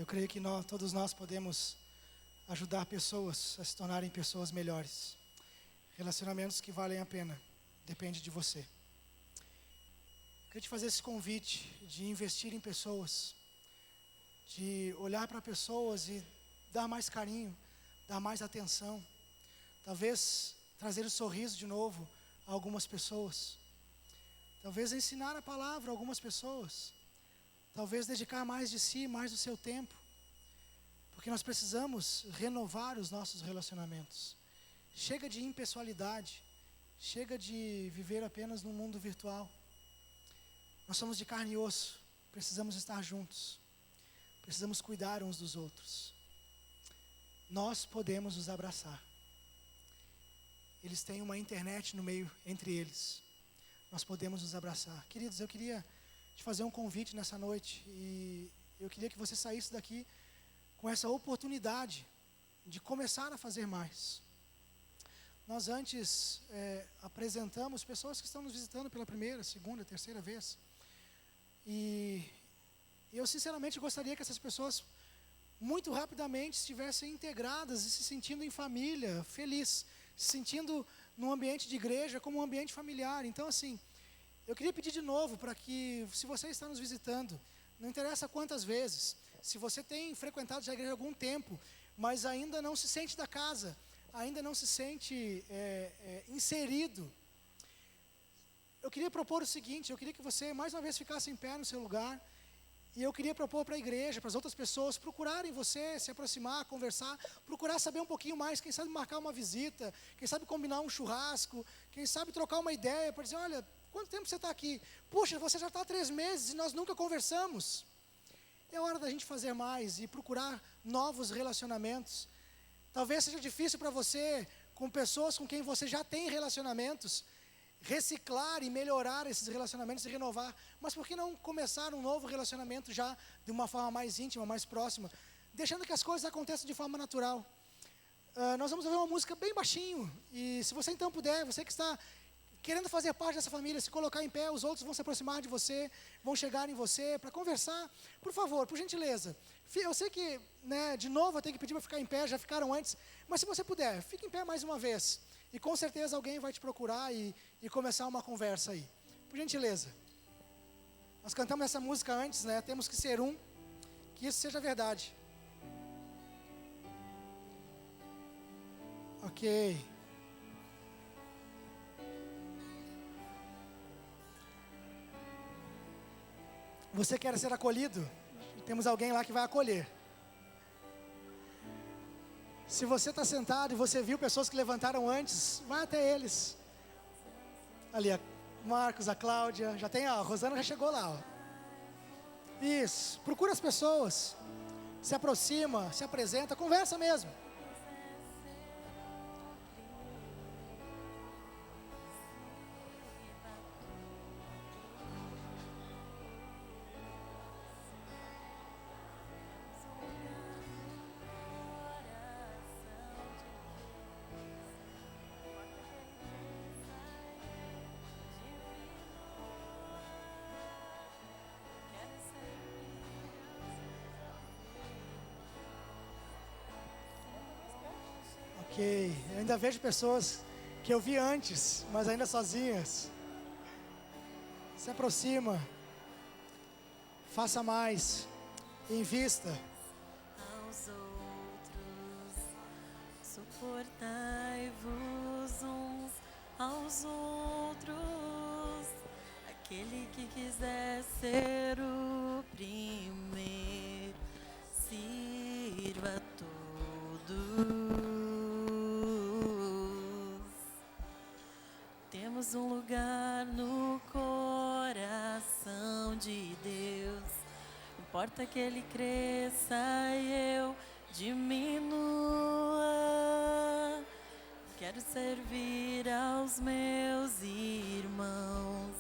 Eu creio que todos nós podemos ajudar pessoas a se tornarem pessoas melhores. Relacionamentos que valem a pena, depende de você. Eu queria te fazer esse convite de investir em pessoas, de olhar para pessoas e dar mais carinho, dar mais atenção. Talvez trazer o sorriso de novo a algumas pessoas. Talvez ensinar a palavra a algumas pessoas. Talvez dedicar mais de si, mais do seu tempo. Porque nós precisamos renovar os nossos relacionamentos. Chega de impessoalidade. Chega de viver apenas num mundo virtual. Nós somos de carne e osso. Precisamos estar juntos. Precisamos cuidar uns dos outros. Nós podemos nos abraçar. Eles têm uma internet no meio entre eles. Nós podemos nos abraçar. Queridos, eu queria te fazer um convite nessa noite. E eu queria que você saísse daqui com essa oportunidade de começar a fazer mais. Nós antes apresentamos pessoas que estão nos visitando pela primeira, segunda, terceira vez. E eu sinceramente gostaria que essas pessoas muito rapidamente estivessem integradas e se sentindo em família, feliz, se sentindo num ambiente de igreja como um ambiente familiar. Então assim, eu queria pedir de novo para que, se você está nos visitando, não interessa quantas vezes, se você tem frequentado já a igreja há algum tempo, mas ainda não se sente da casa, ainda não se sente inserido, eu queria propor o seguinte: eu queria que você mais uma vez ficasse em pé no seu lugar, e eu queria propor para a igreja, para as outras pessoas, procurarem você, se aproximar, conversar, procurar saber um pouquinho mais, quem sabe marcar uma visita, quem sabe combinar um churrasco, quem sabe trocar uma ideia, para dizer, olha, quanto tempo você está aqui? Puxa, você já está há 3 meses e nós nunca conversamos. É hora da gente fazer mais e procurar novos relacionamentos. Talvez seja difícil para você, com pessoas com quem você já tem relacionamentos, reciclar e melhorar esses relacionamentos e renovar. Mas por que não começar um novo relacionamento já de uma forma mais íntima, mais próxima, deixando que as coisas aconteçam de forma natural? Nós vamos ouvir uma música bem baixinho, e se você então puder, você que está querendo fazer parte dessa família, se colocar em pé, os outros vão se aproximar de você, vão chegar em você para conversar. Por favor, por gentileza. Eu sei que, de novo, eu tenho que pedir para ficar em pé, já ficaram antes, mas se você puder, fique em pé mais uma vez. E com certeza alguém vai te procurar e começar uma conversa aí. Por gentileza. Nós cantamos essa música antes, temos que ser um, que isso seja verdade. Ok. Você quer ser acolhido? Temos alguém lá que vai acolher. Se você está sentado e você viu pessoas que levantaram antes, vai até eles. Ali, a Marcos, a Cláudia, já tem, a Rosana já chegou lá. Isso, procura as pessoas, se aproxima, se apresenta, conversa mesmo. Ok, eu ainda vejo pessoas que eu vi antes, mas ainda sozinhas. Se aproxima, faça mais, invista. Aos outros, suportai-vos uns aos outros. Aquele que quiser ser o primeiro, sirva a todos. Temos um lugar no coração de Deus. Importa que Ele cresça e eu diminua. Quero servir aos meus irmãos,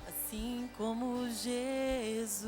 assim como Jesus.